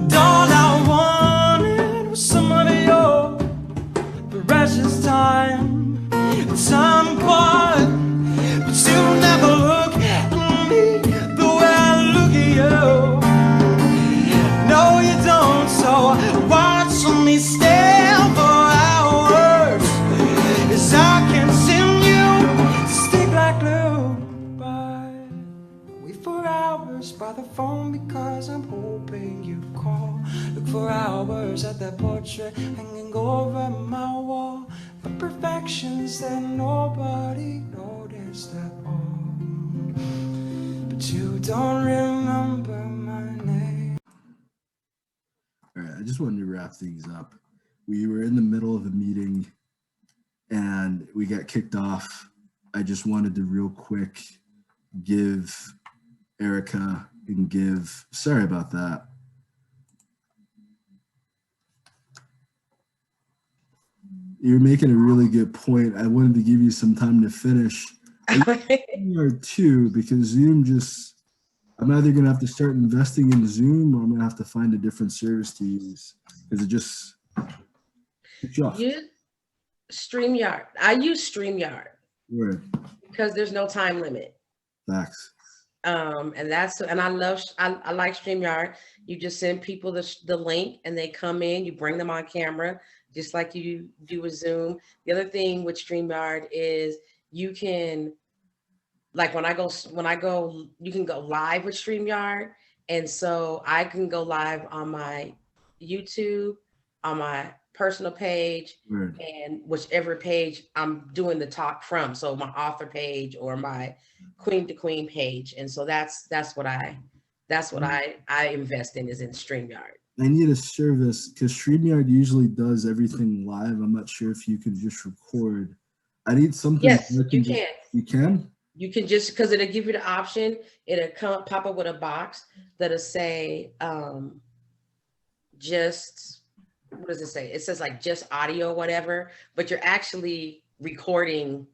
But all I wanted was some of your precious time. At some point, but you never look at me the way I look at you. No, you don't, so watch me stare for hours as I continue to stick like glue. But wait for hours by the phone stares at that portrait hanging over my wall. The perfections that nobody noticed at all. But you don't remember my name. All right, I just wanted to wrap things up. We were in the middle of a meeting and we got kicked off. I just wanted to real quick give Arica and give, sorry about that. You're making a really good point. I wanted to give you some time to finish. StreamYard too, because Zoom just, I'm either going to have to start investing in Zoom or I'm going to have to find a different service to use because it just kicks you off. StreamYard. I use StreamYard. Word. Because there's no time limit. Facts. And I like StreamYard. You just send people the link and they come in, you bring them on camera, just like you do with Zoom. The other thing with StreamYard is you can, like when I go, you can go live with StreamYard. And so I can go live on my YouTube, on my personal page, and whichever page I'm doing the talk from. So my author page or my Queen to Queen page. And so that's what I invest in, is in StreamYard. I need a service because StreamYard usually does everything live. I'm not sure if you can just record. I need something. Yes, you can. You can? You can just, because it'll give you the option. It'll pop up with a box that'll say, just, what does it say? It says like just audio, whatever, but you're actually recording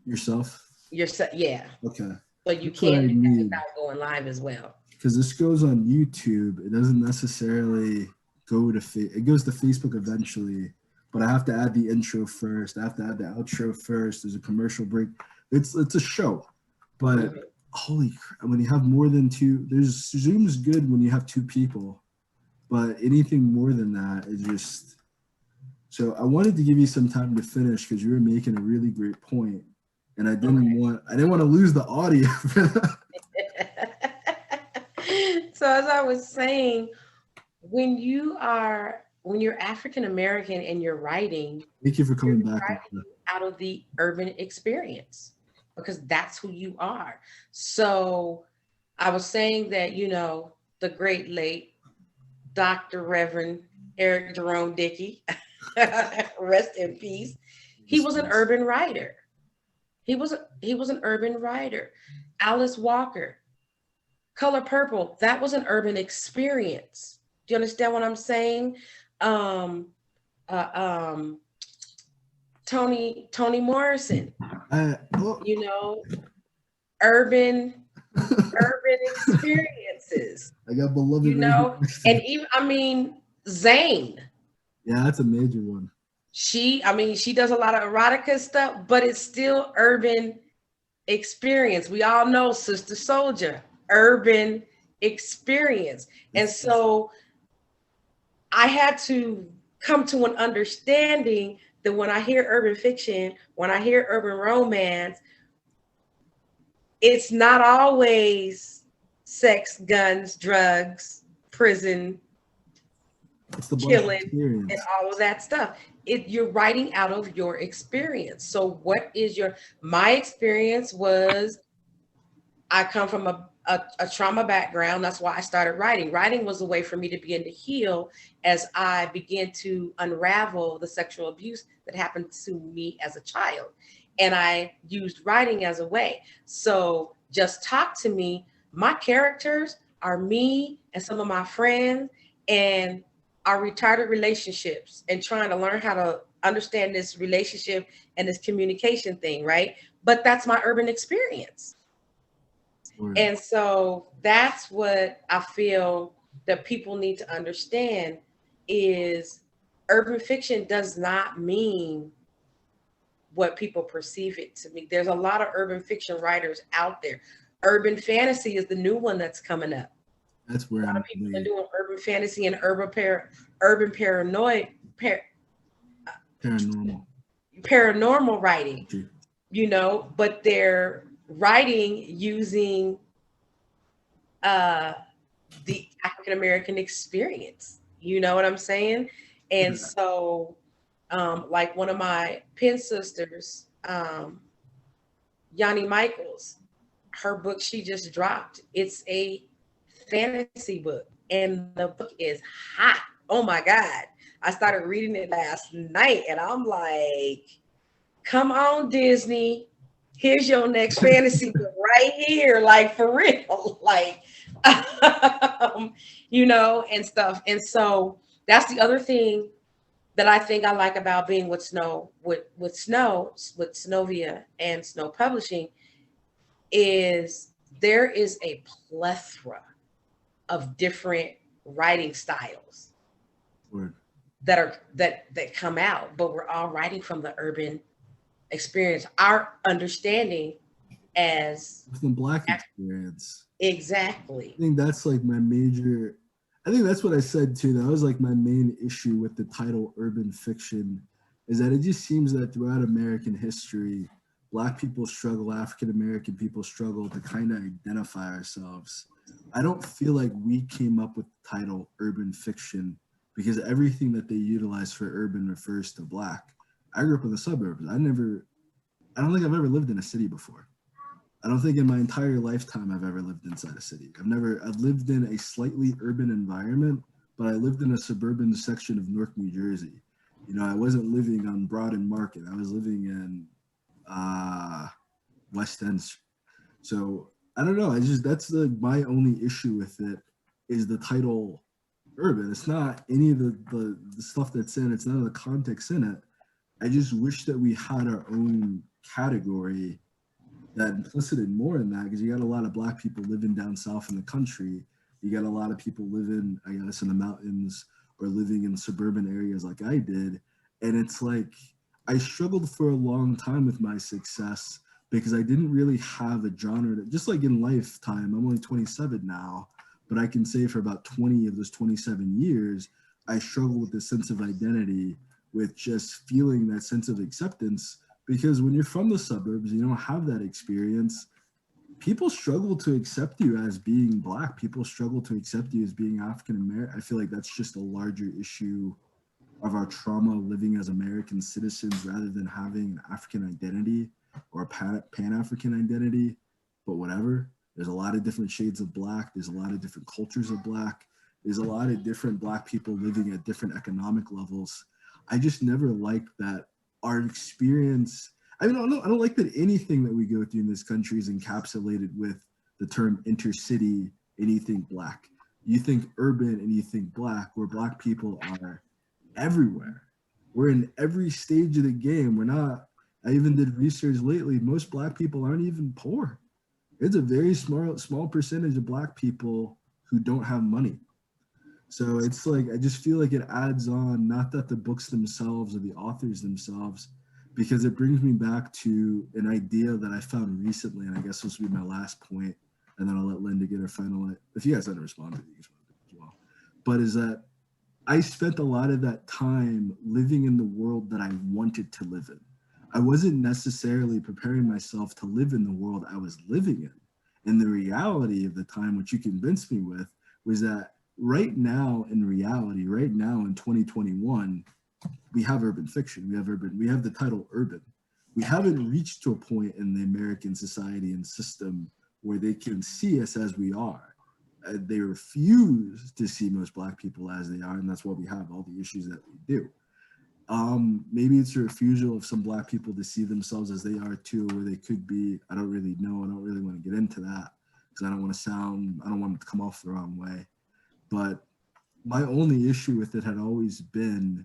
yourself. Yeah. Okay. But you can't do that without going live as well. Because this goes on YouTube. It doesn't necessarily go to it goes to Facebook eventually, but I have to add the intro first. I have to add the outro first. There's a commercial break. It's a show, but holy crap, when you have more than two, Zoom's good when you have two people, but anything more than that is just. So I wanted to give you some time to finish because you were making a really great point, and I didn't want to lose the audio for that. So as I was saying, when you're African American and you're writing, thank you for coming back. Out of the urban experience, because that's who you are. So I was saying that, the great late Dr. Reverend Eric Jerome Dickey, rest in peace. He was an urban writer. He was an urban writer. Alice Walker, Color Purple, that was an urban experience. Do you understand what I'm saying? Toni Morrison, urban experiences. I got beloved. And even, Zane. Yeah, that's a major one. She does a lot of erotica stuff, but it's still urban experience. We all know Sister Soldier, urban experience. And so I had to come to an understanding that when I hear urban fiction, when I hear urban romance, it's not always sex, guns, drugs, prison, killing, and all of that stuff. You're writing out of your experience. So what is my experience was, I come from a trauma background. That's why I started writing. Writing was a way for me to begin to heal as I began to unravel the sexual abuse that happened to me as a child. And I used writing as a way. So Just Talk to Me, my characters are me and some of my friends and our retarded relationships and trying to learn how to understand this relationship and this communication thing, right? But that's my urban experience. And so that's what I feel that people need to understand is urban fiction does not mean what people perceive it to be. There's a lot of urban fiction writers out there. Urban fantasy is the new one that's coming up. That's where a lot of people are doing urban fantasy and urban paranormal writing, but they're writing using the African American experience, You know what I'm saying? And so, like one of my pen sisters, Yanni Michaels, her book she just dropped, it's a fantasy book, and the book is hot. Oh my God. I started reading it last night, and I'm like, come on, Disney. Here's your next fantasy book right here, like for real, like, and stuff. And so that's the other thing that I think I like about being with Snovia and Snow Publishing is there is a plethora of different writing styles Word. that come out, but we're all writing from the urban experience, our understanding as From Black experience. Exactly. I think that's like my major. I think that's what I said too. That was like my main issue with the title urban fiction, is that it just seems that throughout American history, Black people struggle, African American people struggle to kind of identify ourselves. I don't feel like we came up with the title urban fiction because everything that they utilize for urban refers to Black. I grew up in the suburbs. I don't think I've ever lived in a city before. I don't think in my entire lifetime I've ever lived inside a city. I've lived in a slightly urban environment, but I lived in a suburban section of Newark, New Jersey. I wasn't living on Broad and Market. I was living in West End. So I don't know. That's my only issue with it is the title urban. It's not any of the stuff that's in it. It's none of the context in it. I just wish that we had our own category that implicit more in that, because you got a lot of Black people living down south in the country. You got a lot of people living, I guess, in the mountains or living in suburban areas like I did. And it's like, I struggled for a long time with my success because I didn't really have a genre that, just like in lifetime, I'm only 27 now, but I can say for about 20 of those 27 years, I struggled with this sense of identity, with just feeling that sense of acceptance. Because when you're from the suburbs, you don't have that experience. People struggle to accept you as being Black. People struggle to accept you as being African American. I feel like that's just a larger issue of our trauma living as American citizens rather than having an African identity or a Pan-African identity. But whatever, there's a lot of different shades of Black. There's a lot of different cultures of Black. There's a lot of different Black people living at different economic levels. I just never liked that our experience. I don't like that anything that we go through in this country is encapsulated with the term intercity, anything Black. You think urban and you think Black, where Black people are everywhere. We're in every stage of the game. I even did research lately. Most Black people aren't even poor. It's a very small percentage of Black people who don't have money. So it's like, I just feel like it adds on, not that the books themselves or the authors themselves, because it brings me back to an idea that I found recently, and I guess this will be my last point, and then I'll let Linda get her final, if you guys want to respond to it, you can respond to it as well. But is that I spent a lot of that time living in the world that I wanted to live in. I wasn't necessarily preparing myself to live in the world I was living in. And the reality of the time, which you convinced me with, was that right now in reality, right now in 2021, we have urban fiction. We have the title urban. We haven't reached to a point in the American society and system where they can see us as we are. They refuse to see most Black people as they are, and that's why we have all the issues that we do. Maybe it's a refusal of some Black people to see themselves as they are too, where they could be. I don't really know. I don't really want to get into that because I don't want it to come off the wrong way. But my only issue with it had always been,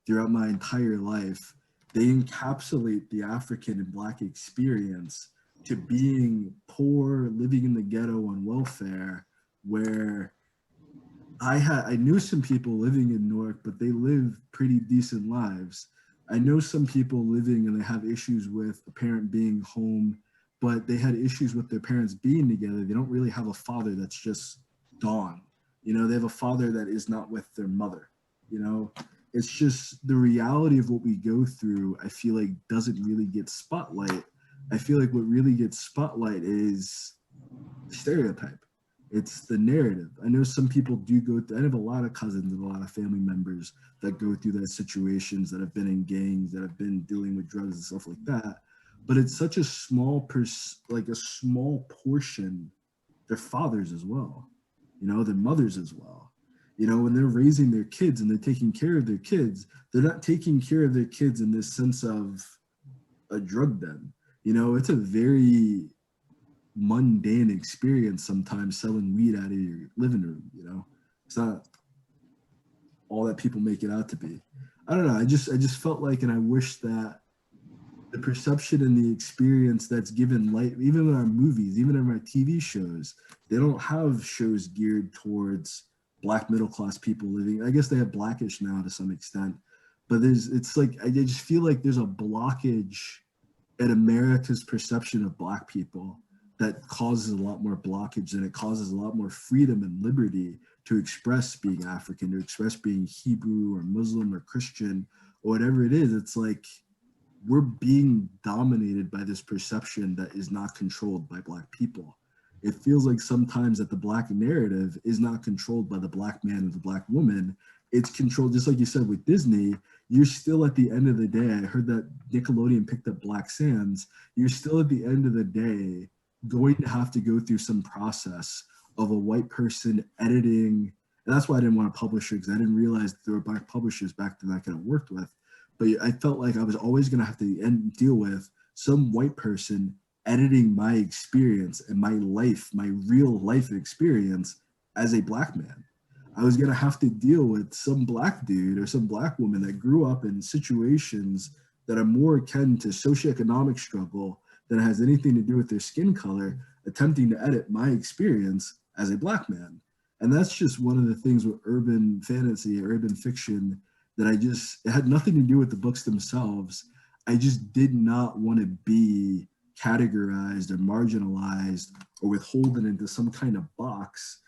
throughout my entire life, they encapsulate the African and Black experience to being poor, living in the ghetto on welfare, where I knew some people living in Newark, but they live pretty decent lives. I know some people living and they have issues with a parent being home, but they had issues with their parents being together. They don't really have a father that's just gone. They have a father that is not with their mother. It's just the reality of what we go through, I feel like doesn't really get spotlight. I feel like what really gets spotlight is the stereotype. It's the narrative. I know some people do go through, I have a lot of cousins and a lot of family members that go through those situations, that have been in gangs, that have been dealing with drugs and stuff like that. But it's such a small like a small portion, their fathers as well, you know, their mothers as well. You know, when they're raising their kids and they're taking care of their kids, they're not taking care of their kids in this sense of a drug den. You know, it's a very mundane experience sometimes selling weed out of your living room, you know. It's not all that people make it out to be. I don't know. I just felt like, and I wish that the perception and the experience that's given light, even in our movies, even in our TV shows, they don't have shows geared towards Black middle class people living. I guess they have Blackish now to some extent, but it's like, I just feel like there's a blockage in America's perception of Black people that causes a lot more blockage, and it causes a lot more freedom and liberty to express being African, to express being Hebrew or Muslim or Christian or whatever it is. It's like we're being dominated by this perception that is not controlled by Black people. It feels like sometimes that the Black narrative is not controlled by the Black man or the Black woman. It's controlled, just like you said with Disney. You're still at the end of the day, I heard that Nickelodeon picked up Black Sands. You're still at the end of the day going to have to go through some process of a white person editing. And that's why I didn't want a publisher, because I didn't realize there were Black publishers back then I could have worked with. But I felt like I was always going to have to deal with some white person editing my experience and my life, my real life experience as a Black man. I was going to have to deal with some Black dude or some Black woman that grew up in situations that are more akin to socioeconomic struggle than it has anything to do with their skin color, attempting to edit my experience as a Black man. And that's just one of the things with urban fantasy, urban fiction, that it had nothing to do with the books themselves. I just did not want to be categorized or marginalized or withholden into some kind of box,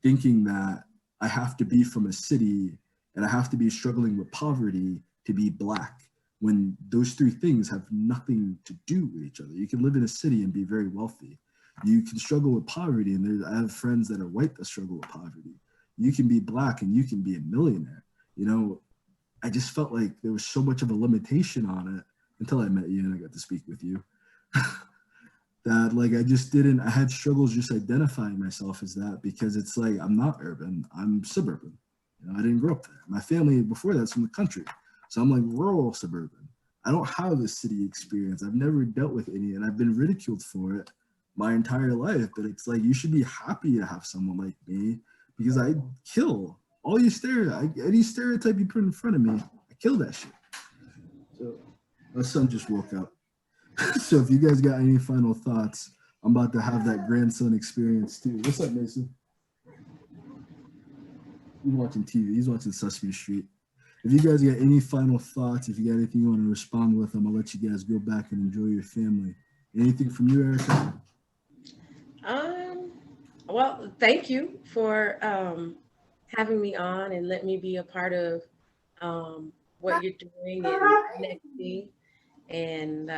thinking that I have to be from a city and I have to be struggling with poverty to be Black, when those three things have nothing to do with each other. You can live in a city and be very wealthy. You can struggle with poverty, and I have friends that are white that struggle with poverty. You can be Black and you can be a millionaire. You know, I just felt like there was so much of a limitation on it until I met you and I got to speak with you. That like I had struggles just identifying myself as that, because it's like I'm not urban, I'm suburban. You know, I didn't grow up there. My family before that's from the country. So I'm like rural suburban. I don't have a city experience. I've never dealt with any, and I've been ridiculed for it my entire life. But it's like, you should be happy to have someone like me, because I kill all your any stereotype you put in front of me. I kill that shit. So my son just woke up. So if you guys got any final thoughts, I'm about to have that grandson experience too. What's up, Mason? He's watching TV. He's watching Sesame Street. If you guys got any final thoughts, if you got anything you want to respond with, I'm gonna let you guys go back and enjoy your family. Anything from you, Arica? Well, thank you for having me on and let me be a part of what you're doing and connecting. And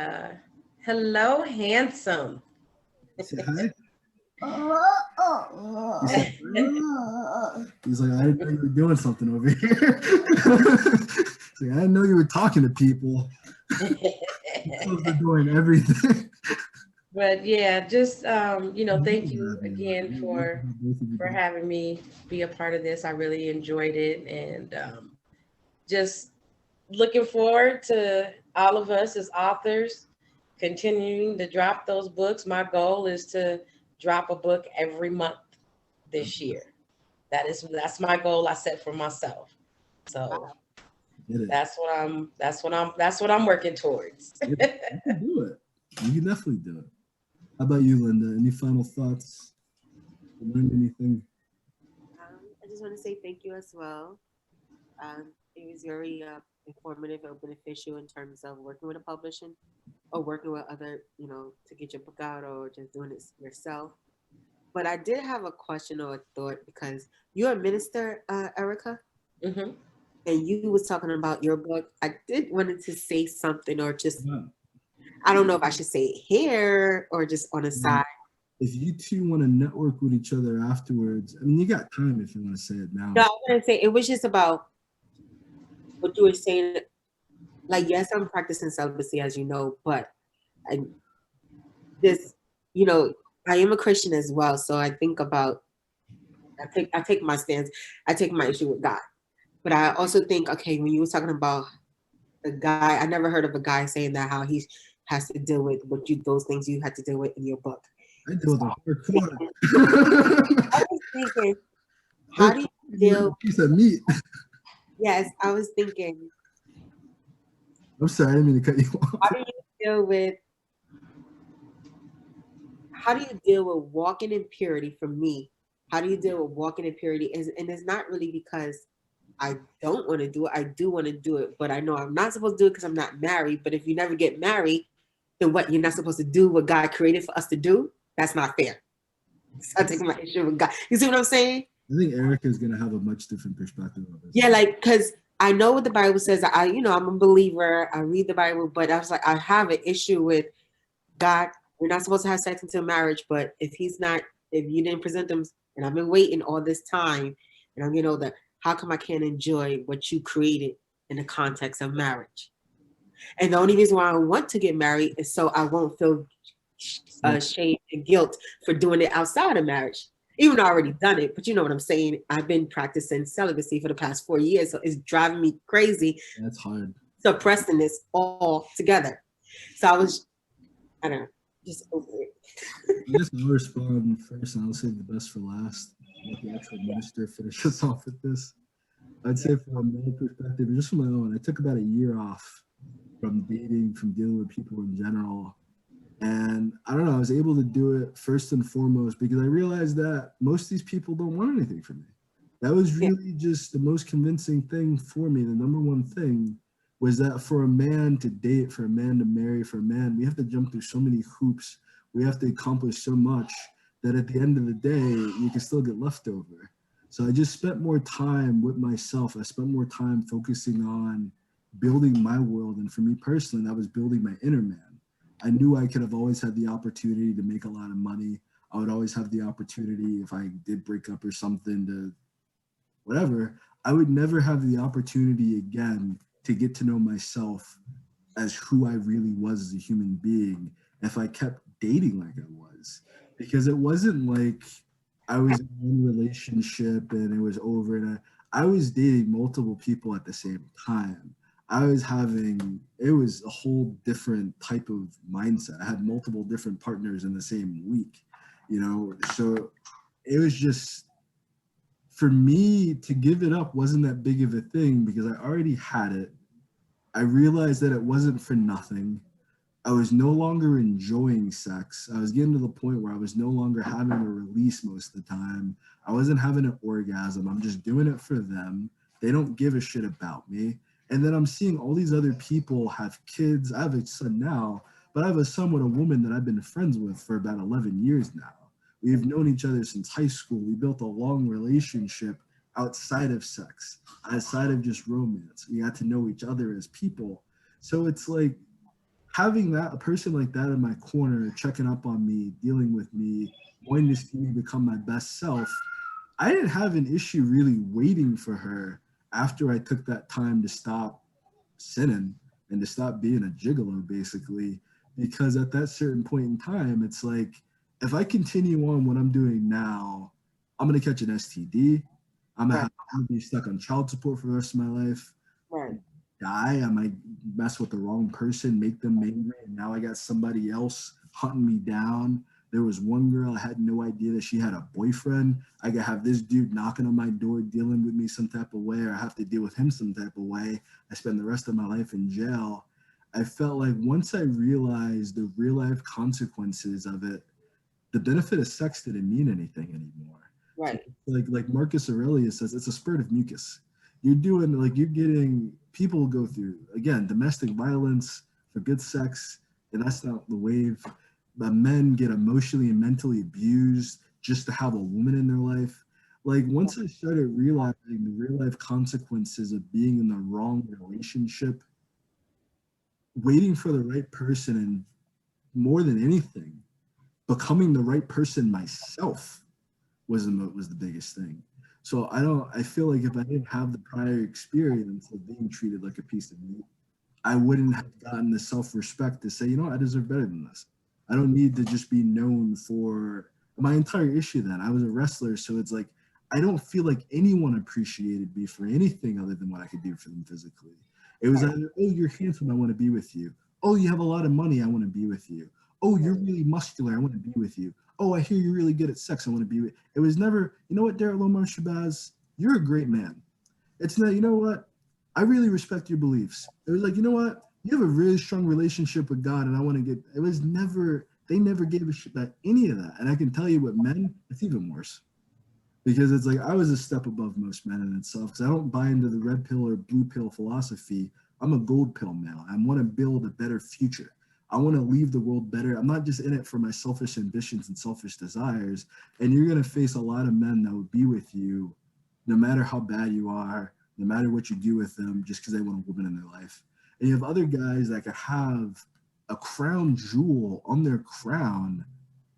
hello, handsome. Say hi. He's like, I didn't know you were doing something over here. He's like, I didn't know you were talking to people. They're doing everything. But yeah, just thank you again for having me be a part of this. I really enjoyed it, and just looking forward to all of us as authors continuing to drop those books. My goal is to drop a book every month this year. That's my goal I set for myself. So that's what I'm working towards. You can do it. You can definitely do it. How about you, Linda? Any final thoughts? Learned anything? I just want to say thank you as well. It was very informative and beneficial in terms of working with a publishing or working with other, to get your book out or just doing it yourself. But I did have a question or a thought, because you're a minister, Arica, Mm-hmm. and you was talking about your book. I did wanted to say something, or just, I don't know if I should say it here or just on the side. if you two want to network with each other afterwards, I mean, you got time if you want to say it now. No, I was gonna say it was just about what you were saying. Like, yes, I'm practicing celibacy, as you know, but I this, you know, I am a Christian as well. So I think about I take my stance, I take my issue with God. But I also think, okay, when you were talking about the guy, I never heard of a guy saying that how he has to deal with those things you had to deal with in your book. I deal with a hardcore. I was thinking, how do you deal? Piece of meat. Yes, I was thinking, I'm sorry, I didn't mean to cut you off. how do you deal with walking in purity? For me, how do you deal with walking in purity? And it's not really because I don't want to do it. I do want to do it, but I know I'm not supposed to do it because I'm not married. But if you never get married, then what? You're not supposed to do what God created for us to do? That's not fair. So I take my issue with God. You see what I'm saying? I think Arica is going to have a much different perspective on this. Yeah, like, because I know what the Bible says. I'm a believer. I read the Bible, but I was like, I have an issue with God. We're not supposed to have sex until marriage, but if you didn't present them, and I've been waiting all this time, and I'm getting older, how come I can't enjoy what you created in the context of marriage? And the only reason why I want to get married is so I won't feel shame and guilt for doing it outside of marriage. Even though I already done it, but you know what I'm saying? I've been practicing celibacy for the past 4 years, so it's driving me crazy. That's hard. Suppressing this all together. So I don't know, just over it. I guess I'll respond first, and I'll save the best for last. Let the actual minister finish us off with this. I'd say from a male perspective, just from my own, I took about a year off from dating, from dealing with people in general. And I don't know, I was able to do it first and foremost because I realized that most of these people don't want anything from me. That was really just the most convincing thing for me. The number one thing was that for a man to date, for a man to marry, for a man, we have to jump through so many hoops. We have to accomplish so much that at the end of the day, you can still get left over. So I just spent more time with myself. I spent more time focusing on building my world. And for me personally, that was building my inner man. I knew I could have always had the opportunity to make a lot of money. I would always have the opportunity if I did break up or something to whatever. I would never have the opportunity again to get to know myself as who I really was as a human being if I kept dating like I was. Because it wasn't like I was in one relationship and it was over and I was dating multiple people at the same time. It was a whole different type of mindset. I had multiple different partners in the same week, so it was just, for me to give it up wasn't that big of a thing because I already had it. I realized that it wasn't for nothing. I was no longer enjoying sex. I was getting to the point where I was no longer having a release most of the time. I wasn't having an orgasm. I'm just doing it for them. They don't give a shit about me. And then I'm seeing all these other people have kids. I have a son now, but I have a son with a woman that I've been friends with for about 11 years now. We've known each other since high school. We built a long relationship outside of sex, outside of just romance. We got to know each other as people. So it's like having a person like that in my corner, checking up on me, dealing with me, wanting to see me become my best self. I didn't have an issue really waiting for her after I took that time to stop sinning and to stop being a gigolo, basically, because at that certain point in time, it's like, if I continue on what I'm doing now, I'm going to catch an STD. I'm going to be stuck on child support for the rest of my life. Right. Die. I might mess with the wrong person, make them angry. And now I got somebody else hunting me down. There was one girl, I had no idea that she had a boyfriend. I could have this dude knocking on my door, dealing with me some type of way, or I have to deal with him some type of way. I spend the rest of my life in jail. I felt like once I realized the real life consequences of it, the benefit of sex didn't mean anything anymore. Right. So like Marcus Aurelius says, it's a spurt of mucus. You're getting, people go through, again, domestic violence for good sex, and that's not the wave. But men get emotionally and mentally abused just to have a woman in their life. Like once I started realizing the real life consequences of being in the wrong relationship, waiting for the right person, and more than anything, becoming the right person myself was the biggest thing. So I feel like if I didn't have the prior experience of being treated like a piece of meat, I wouldn't have gotten the self-respect to say, you know, I deserve better than this. I don't need to just be known for my entire issue. Then I was a wrestler, so it's like I don't feel like anyone appreciated me for anything other than what I could do for them physically. It was either, oh, you're handsome, I want to be with you. Oh, you have a lot of money, I want to be with you. Oh, you're really muscular, I want to be with you. Oh, I hear you're really good at sex, I want to be with. It was never, you know what, Derek Lomar Shabazz, you're a great man. It's not, you know what, I really respect your beliefs. It was like, you know what, you have a really strong relationship with God, and I want to get. It was never, they never gave a shit about any of that. And I can tell you, with men, it's even worse. Because it's like I was a step above most men in itself, because I don't buy into the red pill or blue pill philosophy. I'm a gold pill male. I want to build a better future. I want to leave the world better. I'm not just in it for my selfish ambitions and selfish desires. And you're going to face a lot of men that will be with you no matter how bad you are, no matter what you do with them, just because they want a woman in their life. And you have other guys that could have a crown jewel on their crown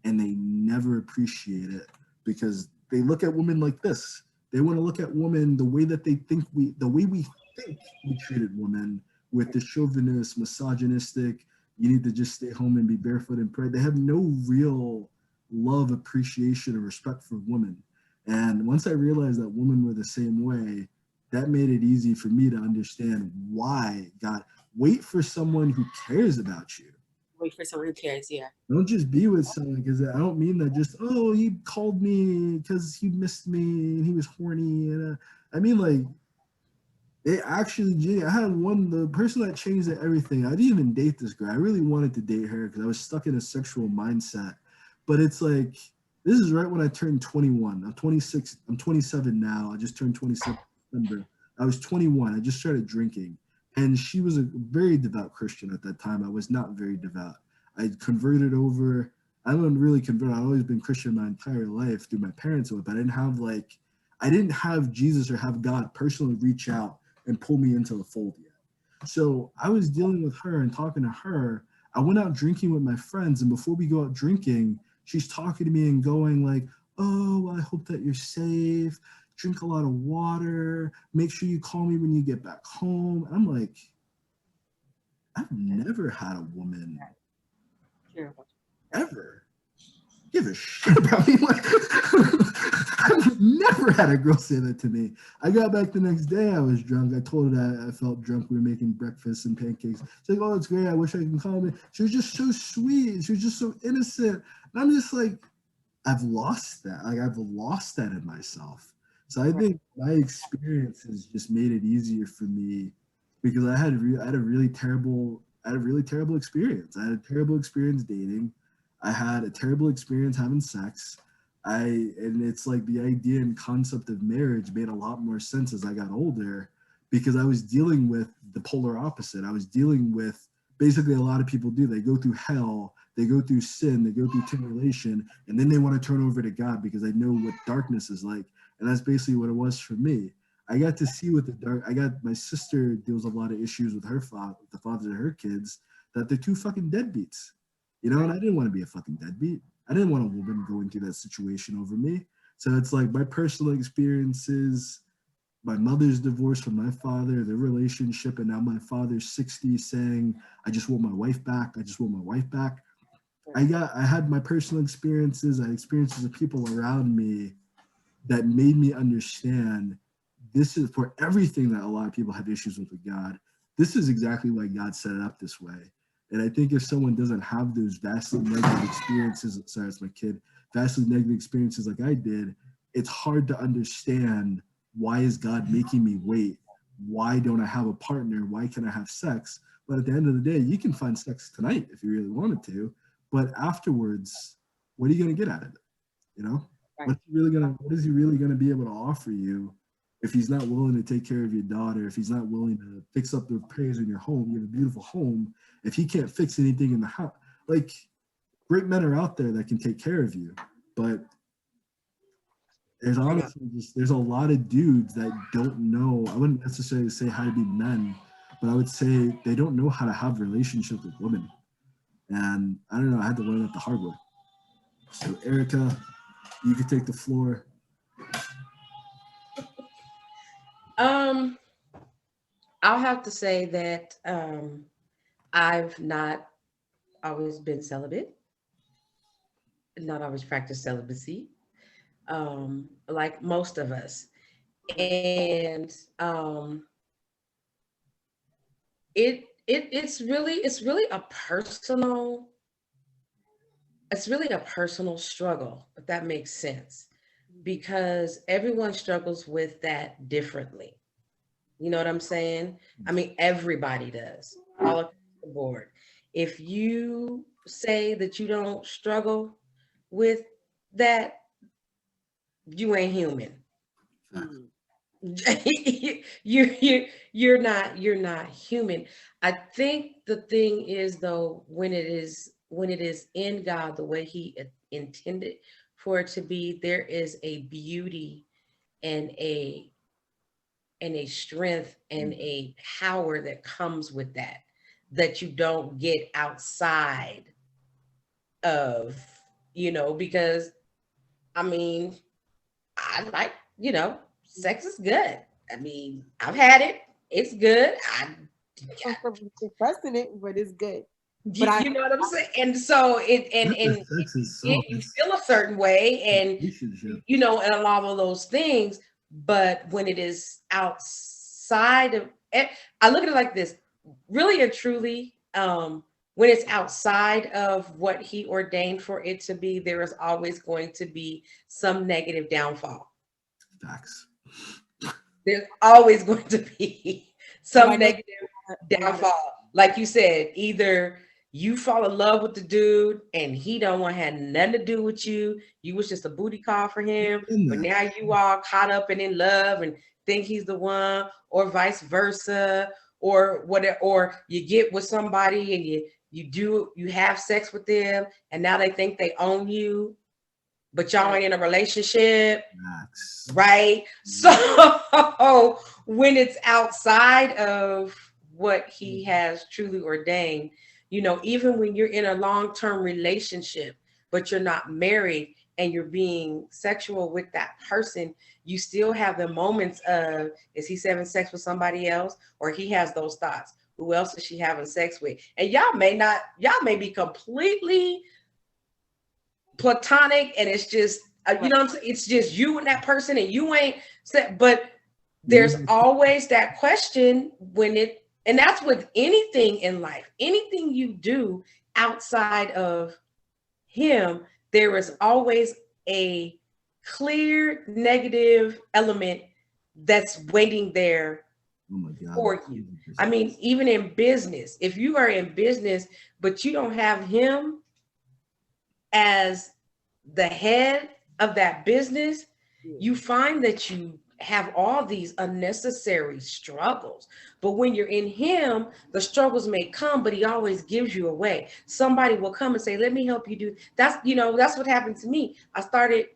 and they never appreciate it because they look at women like this. They want to look at women the way that they think the way we think we treated women, with the chauvinist, misogynistic, you need to just stay home and be barefoot and pray. They have no real love, appreciation, or respect for women. And once I realized that women were the same way, that made it easy for me to understand why God, wait for someone who cares about you. Wait for someone who cares, yeah. Don't just be with someone, because I don't mean that just, oh, he called me because he missed me and he was horny. And I mean, like, they actually, I had the person that changed everything. I didn't even date this girl. I really wanted to date her because I was stuck in a sexual mindset. But it's like, this is right when I turned 21. I'm 26. I'm 27 now. I just turned 27 in December. I was 21. I just started drinking. And she was a very devout Christian at that time. I was not very devout. I converted over. I wasn't really converted. I've always been Christian my entire life through my parents, but I didn't have Jesus or have God personally reach out and pull me into the fold yet. So I was dealing with her and talking to her. I went out drinking with my friends, and before we go out drinking, she's talking to me and going like, oh, I hope that you're safe. Drink a lot of water. Make sure you call me when you get back home. And I'm like, I've never had a woman ever give a shit about me. Like, I've never had a girl say that to me. I got back the next day. I was drunk. I told her that I felt drunk. We were making breakfast and pancakes. She's like, oh, it's great. I wish I could call me. She was just so sweet. She was just so innocent. And I'm just like, I've lost that. Like, I've lost that in myself. So I think my experiences just made it easier for me, because I had a really terrible experience. I had a terrible experience dating. I had a terrible experience having sex. And it's like the idea and concept of marriage made a lot more sense as I got older, because I was dealing with the polar opposite. I was dealing with basically a lot of people do. They go through hell, they go through sin, they go through tribulation, and then they want to turn over to God because they know what darkness is like. And that's basically what it was for me. I got to see what my sister deals with a lot of issues with her father, the fathers of her kids, that they're two fucking deadbeats. You know, and I didn't want to be a fucking deadbeat. I didn't want a woman going through that situation over me. So it's like my personal experiences, my mother's divorce from my father, the relationship, and now my father's 60 saying, I just want my wife back. I just want my wife back. I had my personal experiences. I had experiences of people around me that made me understand this is for everything that a lot of people have issues with God. This is exactly why God set it up this way. And I think if someone doesn't have those vastly negative experiences, sorry, it's my kid, vastly negative experiences like I did, it's hard to understand, why is God making me wait? Why don't I have a partner? Why can't I have sex? But at the end of the day, you can find sex tonight if you really wanted to. But afterwards, what are you going to get out of it? You know? What is he really gonna be able to offer you if he's not willing to take care of your daughter, if he's not willing to fix up the repairs in your home? You have a beautiful home. If he can't fix anything in the house, like, great men are out there that can take care of you, but there's honestly there's a lot of dudes that don't know. I wouldn't necessarily say how to be men, but I would say they don't know how to have relationships with women. And I don't know, I had to learn it the hard way. So Arica, you can take the floor. I'll have to say that I've not always been celibate, not always practiced celibacy, like most of us. And it's really a personal, it's really a personal struggle, if that makes sense, because everyone struggles with that differently. You know what I'm saying? I mean, everybody does, all across the board. If you say that you don't struggle with that, you ain't human. Mm. You're not human. I think the thing is though, when it is in God the way He intended for it to be, there is a beauty and a strength and a power that comes with that you don't get outside of, because I mean, I like, sex is good. I mean, I've had it. It's good. Comfortable expressing it, but it's good. You, But I, you know what I'm saying? And so and Sex you feel a certain way, and relationship. and a lot of those things. But when it is outside of it, I look at it like this: really and truly, when it's outside of what He ordained for it to be, there is always going to be some negative downfall. Facts. There's always going to be but I some know negative a lot of downfall. Like you said, either you fall in love with the dude and he don't want to have nothing to do with you. You was just a booty call for him, but now you all caught up and in love and think he's the one, or vice versa, or whatever. Or you get with somebody and you have sex with them, and now they think they own you, but y'all ain't in a relationship. Facts. Right. So when it's outside of what He has truly ordained, even when you're in a long-term relationship, but you're not married and you're being sexual with that person, you still have the moments of, is he having sex with somebody else? Or he has those thoughts. Who else is she having sex with? And y'all may be completely platonic, and it's just what I'm saying, it's just you and that person, and you ain't set, but there's always that question and that's with anything in life, anything you do outside of Him, there is always a clear negative element that's waiting there for you. I mean, even in business, if you are in business but you don't have Him as the head of that business, you find that you have all these unnecessary struggles. But when you're in Him, the struggles may come, but He always gives you a way. Somebody will come and say, let me help you do that's what happened to me. I started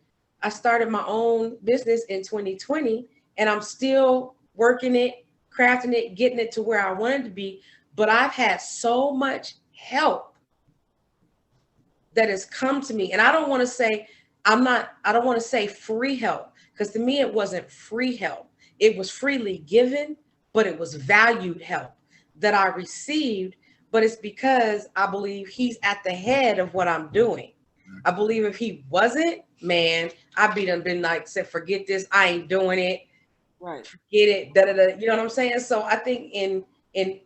my own business in 2020, and I'm still working it, crafting it, getting it to where I wanted to be. But I've had so much help that has come to me. And I don't want to say free help, because to me it wasn't free help. It was freely given, but it was valued help that I received. But it's because I believe He's at the head of what I'm doing. I believe if He wasn't, man, I'd been like, said, forget this, I ain't doing it. right. Forget it. Da, da, da. You know what I'm saying? So I think in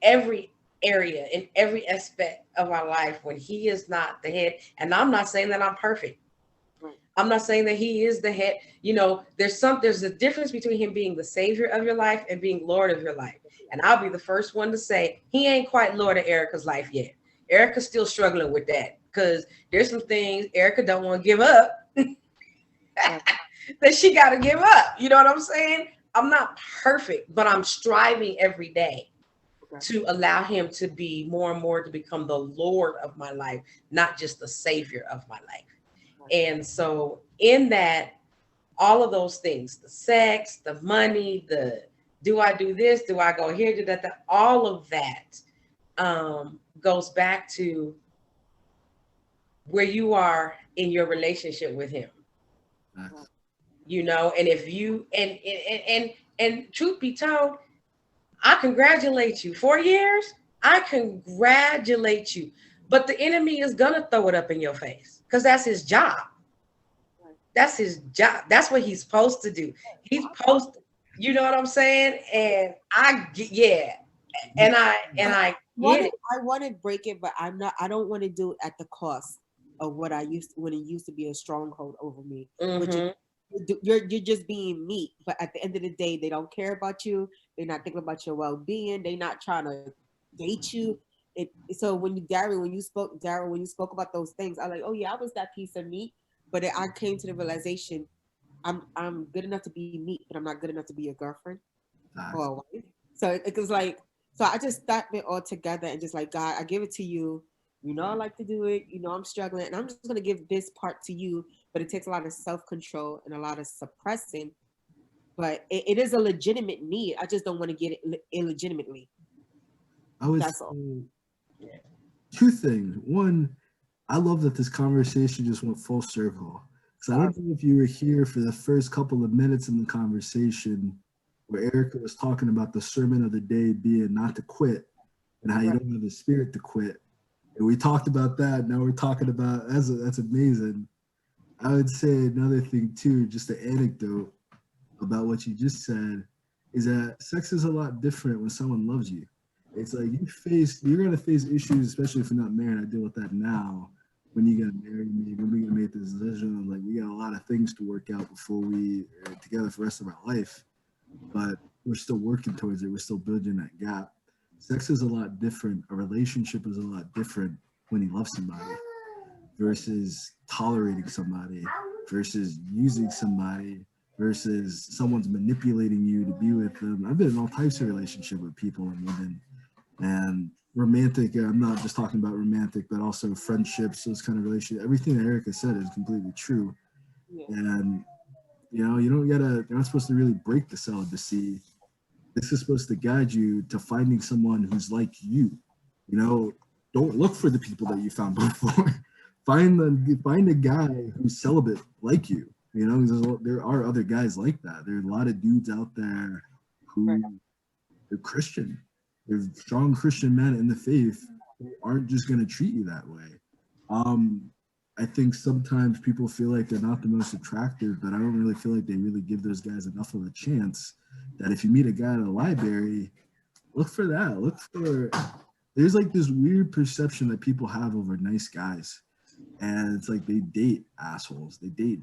every area, in every aspect of our life, when He is not the head, and I'm not saying that I'm perfect. Right. I'm not saying that He is the head. There's a difference between Him being the Savior of your life and being Lord of your life. And I'll be the first one to say He ain't quite Lord of Arica's life yet. Arica's still struggling with that, because there's some things Arica don't want to give up that she got to give up. You know what I'm saying? I'm not perfect, but I'm striving every day to allow Him to be more and more, to become the Lord of my life, not just the Savior of my life. And so in that, all of those things, the sex, the money, do I do this? Do I go here? Do that? All of that goes back to where you are in your relationship with him. You know, and if you and truth be told, I congratulate you. 4 years, I congratulate you. But the enemy is gonna throw it up in your face because that's his job. That's his job. That's what he's supposed to do. He's supposed to, you know what I'm saying? And I get, yeah. And I get it. I want to break it, but I don't want to do it at the cost of what I used when it used to be a stronghold over me. Which is, you're just being meat, but at the end of the day, they don't care about you. They're not thinking about your well-being. They're not trying to date you. So when you spoke about those things, I was like, oh yeah, I was that piece of meat. But I came to the realization, I'm good enough to be meat, but I'm not good enough to be a girlfriend or a wife. So it was like, so I just stopped it all together and just like, God, I give it to you. You know I like to do it. You know I'm struggling, and I'm just gonna give this part to you. But it takes a lot of self-control and a lot of suppressing. But it is a legitimate need. I just don't want to get it illegitimately. That's all. Two things. One, I love that this conversation just went full circle. So I don't know if you were here for the first couple of minutes in the conversation where Arica was talking about the sermon of the day being not to quit and how you don't have the spirit to quit. And we talked about that. Now we're talking about, that's amazing. I would say another thing too, just an anecdote about what you just said, is that sex is a lot different when someone loves you. It's like you're going to face issues, especially if you're not married. I deal with that now. When you get married, maybe when we make this decision, like we got a lot of things to work out before we are together for the rest of our life. But we're still working towards it. We're still building that gap. Sex is a lot different. A relationship is a lot different when you love somebody versus tolerating somebody versus using somebody versus someone's manipulating you to be with them. I've been in all types of relationship with people and women, and romantic, I'm not just talking about romantic, but also friendships, those kind of relationships. Everything that Arica said is completely true. Yeah. And, you know, you're not supposed to really break the celibacy. This is supposed to guide you to finding someone who's like you. You know, don't look for the people that you found before. Find a guy who's celibate like you. You know, there are other guys like that. There are a lot of dudes out there who they're Christian. They're strong Christian men in the faith who aren't just going to treat you that way. I think sometimes people feel like they're not the most attractive, but I don't really feel like they really give those guys enough of a chance. That if you meet a guy at a library, look for that. There's like this weird perception that people have over nice guys. And it's like they date assholes. They date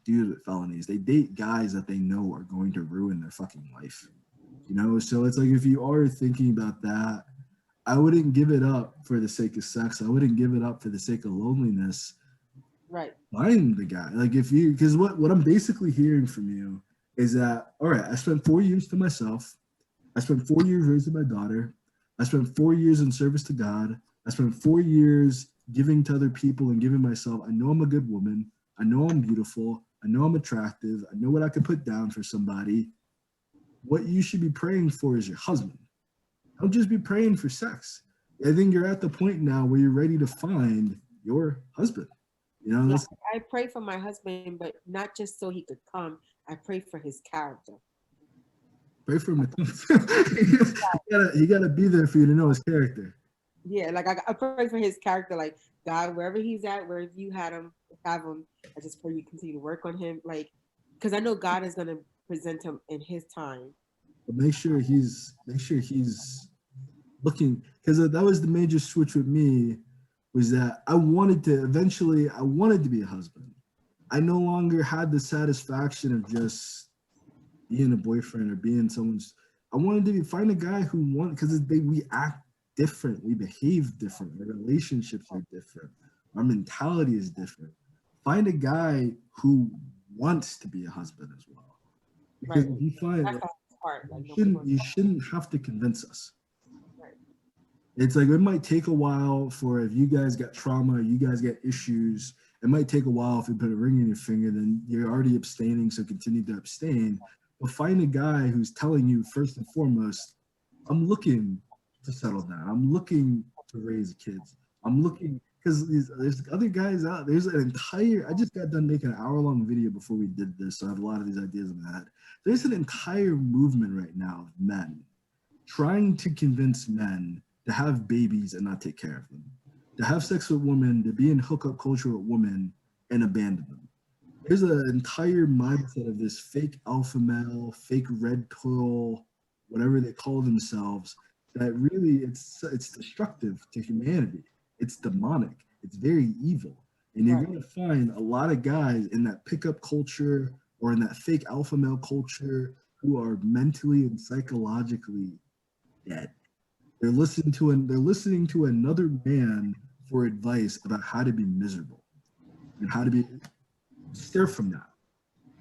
dudes with felonies. They date guys that they know are going to ruin their fucking life. You know, so it's like if you are thinking about that, I wouldn't give it up for the sake of sex. I wouldn't give it up for the sake of loneliness. Right. Find the guy. Like because what I'm basically hearing from you is that, all right, I spent 4 years to myself. I spent 4 years raising my daughter. I spent 4 years in service to God. I spent 4 years giving to other people and giving myself. I know I'm a good woman. I know I'm beautiful. I know I'm attractive. I know what I could put down for somebody. What you should be praying for is your husband. Don't just be praying for sex. I think you're at the point now where you're ready to find your husband. You know, I pray for my husband, but not just so he could come. I pray for his character. Pray for him. He gotta be there for you to know his character. Yeah, like I pray for his character. Like God, wherever he's at, wherever you have him, I just pray you continue to work on him. Like, because I know God is gonna present him in his time. But make sure he's looking, because that was the major switch with me, was that I wanted to be a husband. I no longer had the satisfaction of just being a boyfriend or being someone's. I wanted to find a guy who because we act different, we behave different, our relationships are different, our mentality is different. Find a guy who wants to be a husband as well. Because if you find you shouldn't have to convince us. Right. It's like it might take a while for, if you guys got trauma, you guys get issues, it might take a while if you put a ring in your finger, then you're already abstaining, so continue to abstain. But find a guy who's telling you first and foremost, I'm looking to settle down. I'm looking to raise kids. I'm looking because there's other guys out. There's an entire. I just got done making an hour-long video before we did this, so I have a lot of these ideas in my head. There's an entire movement right now of men trying to convince men to have babies and not take care of them, to have sex with women, to be in hookup culture with women and abandon them. There's an entire mindset of this fake alpha male, fake red pill, whatever they call themselves, that really it's destructive to humanity. It's demonic. It's very evil. And you're going to find a lot of guys in that pickup culture or in that fake alpha male culture who are mentally and psychologically dead. They're listening to another man for advice about how to be miserable and how to be. Steer from that.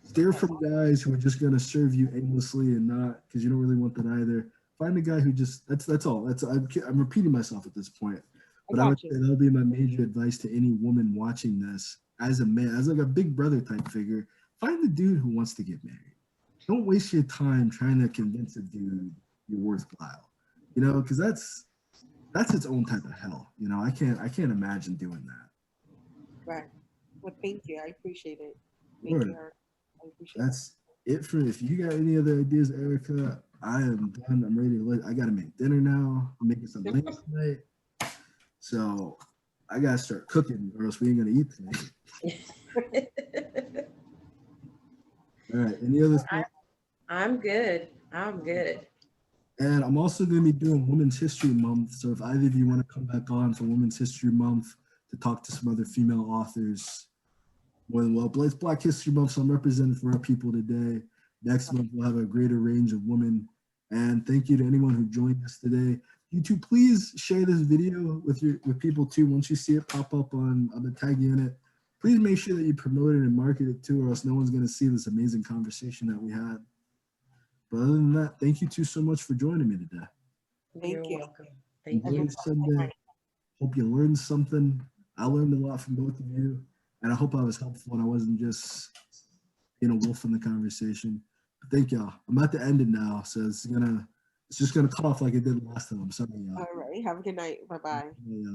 Steer from guys who are just going to serve you aimlessly and not because you don't really want that either. Find a guy who just that's all. I'm repeating myself at this point, but I would say that'll be my major advice to any woman watching this as a man, as like a big brother type figure. Find the dude who wants to get married. Don't waste your time trying to convince a dude you're worthwhile. You know, because that's its own type of hell. You know, I can't imagine doing that. Right. Well, thank you. I appreciate it. Thank you, Eric. I appreciate That's it for. If you got any other ideas, Erica, I am done. I'm ready to. I got to make dinner now. I'm making some late tonight, so I gotta start cooking, or else we ain't gonna eat tonight. All right. Any other thoughts? I'm good. I'm good. And I'm also going to be doing Women's History Month. So if either of you want to come back on for Women's History Month to talk to some other female authors, more than welcome. It's Black History Month, so I'm representing for our people today. Next month, we'll have a greater range of women. And thank you to anyone who joined us today. You two, please share this video with people too. Once you see it pop up on the tag you in it, please make sure that you promote it and market it too, or else no one's going to see this amazing conversation that we had. But other than that, thank you two so much for joining me today. You're welcome. Thank Enjoy you. Sunday. Hope you learned something. I learned a lot from both of you, and I hope I was helpful and I wasn't just being a wolf in the conversation. But thank y'all. I'm about to end it now, so it's just gonna cut off like it did last time. I'm sorry, y'all. All right. Have a good night. Bye bye. Yeah.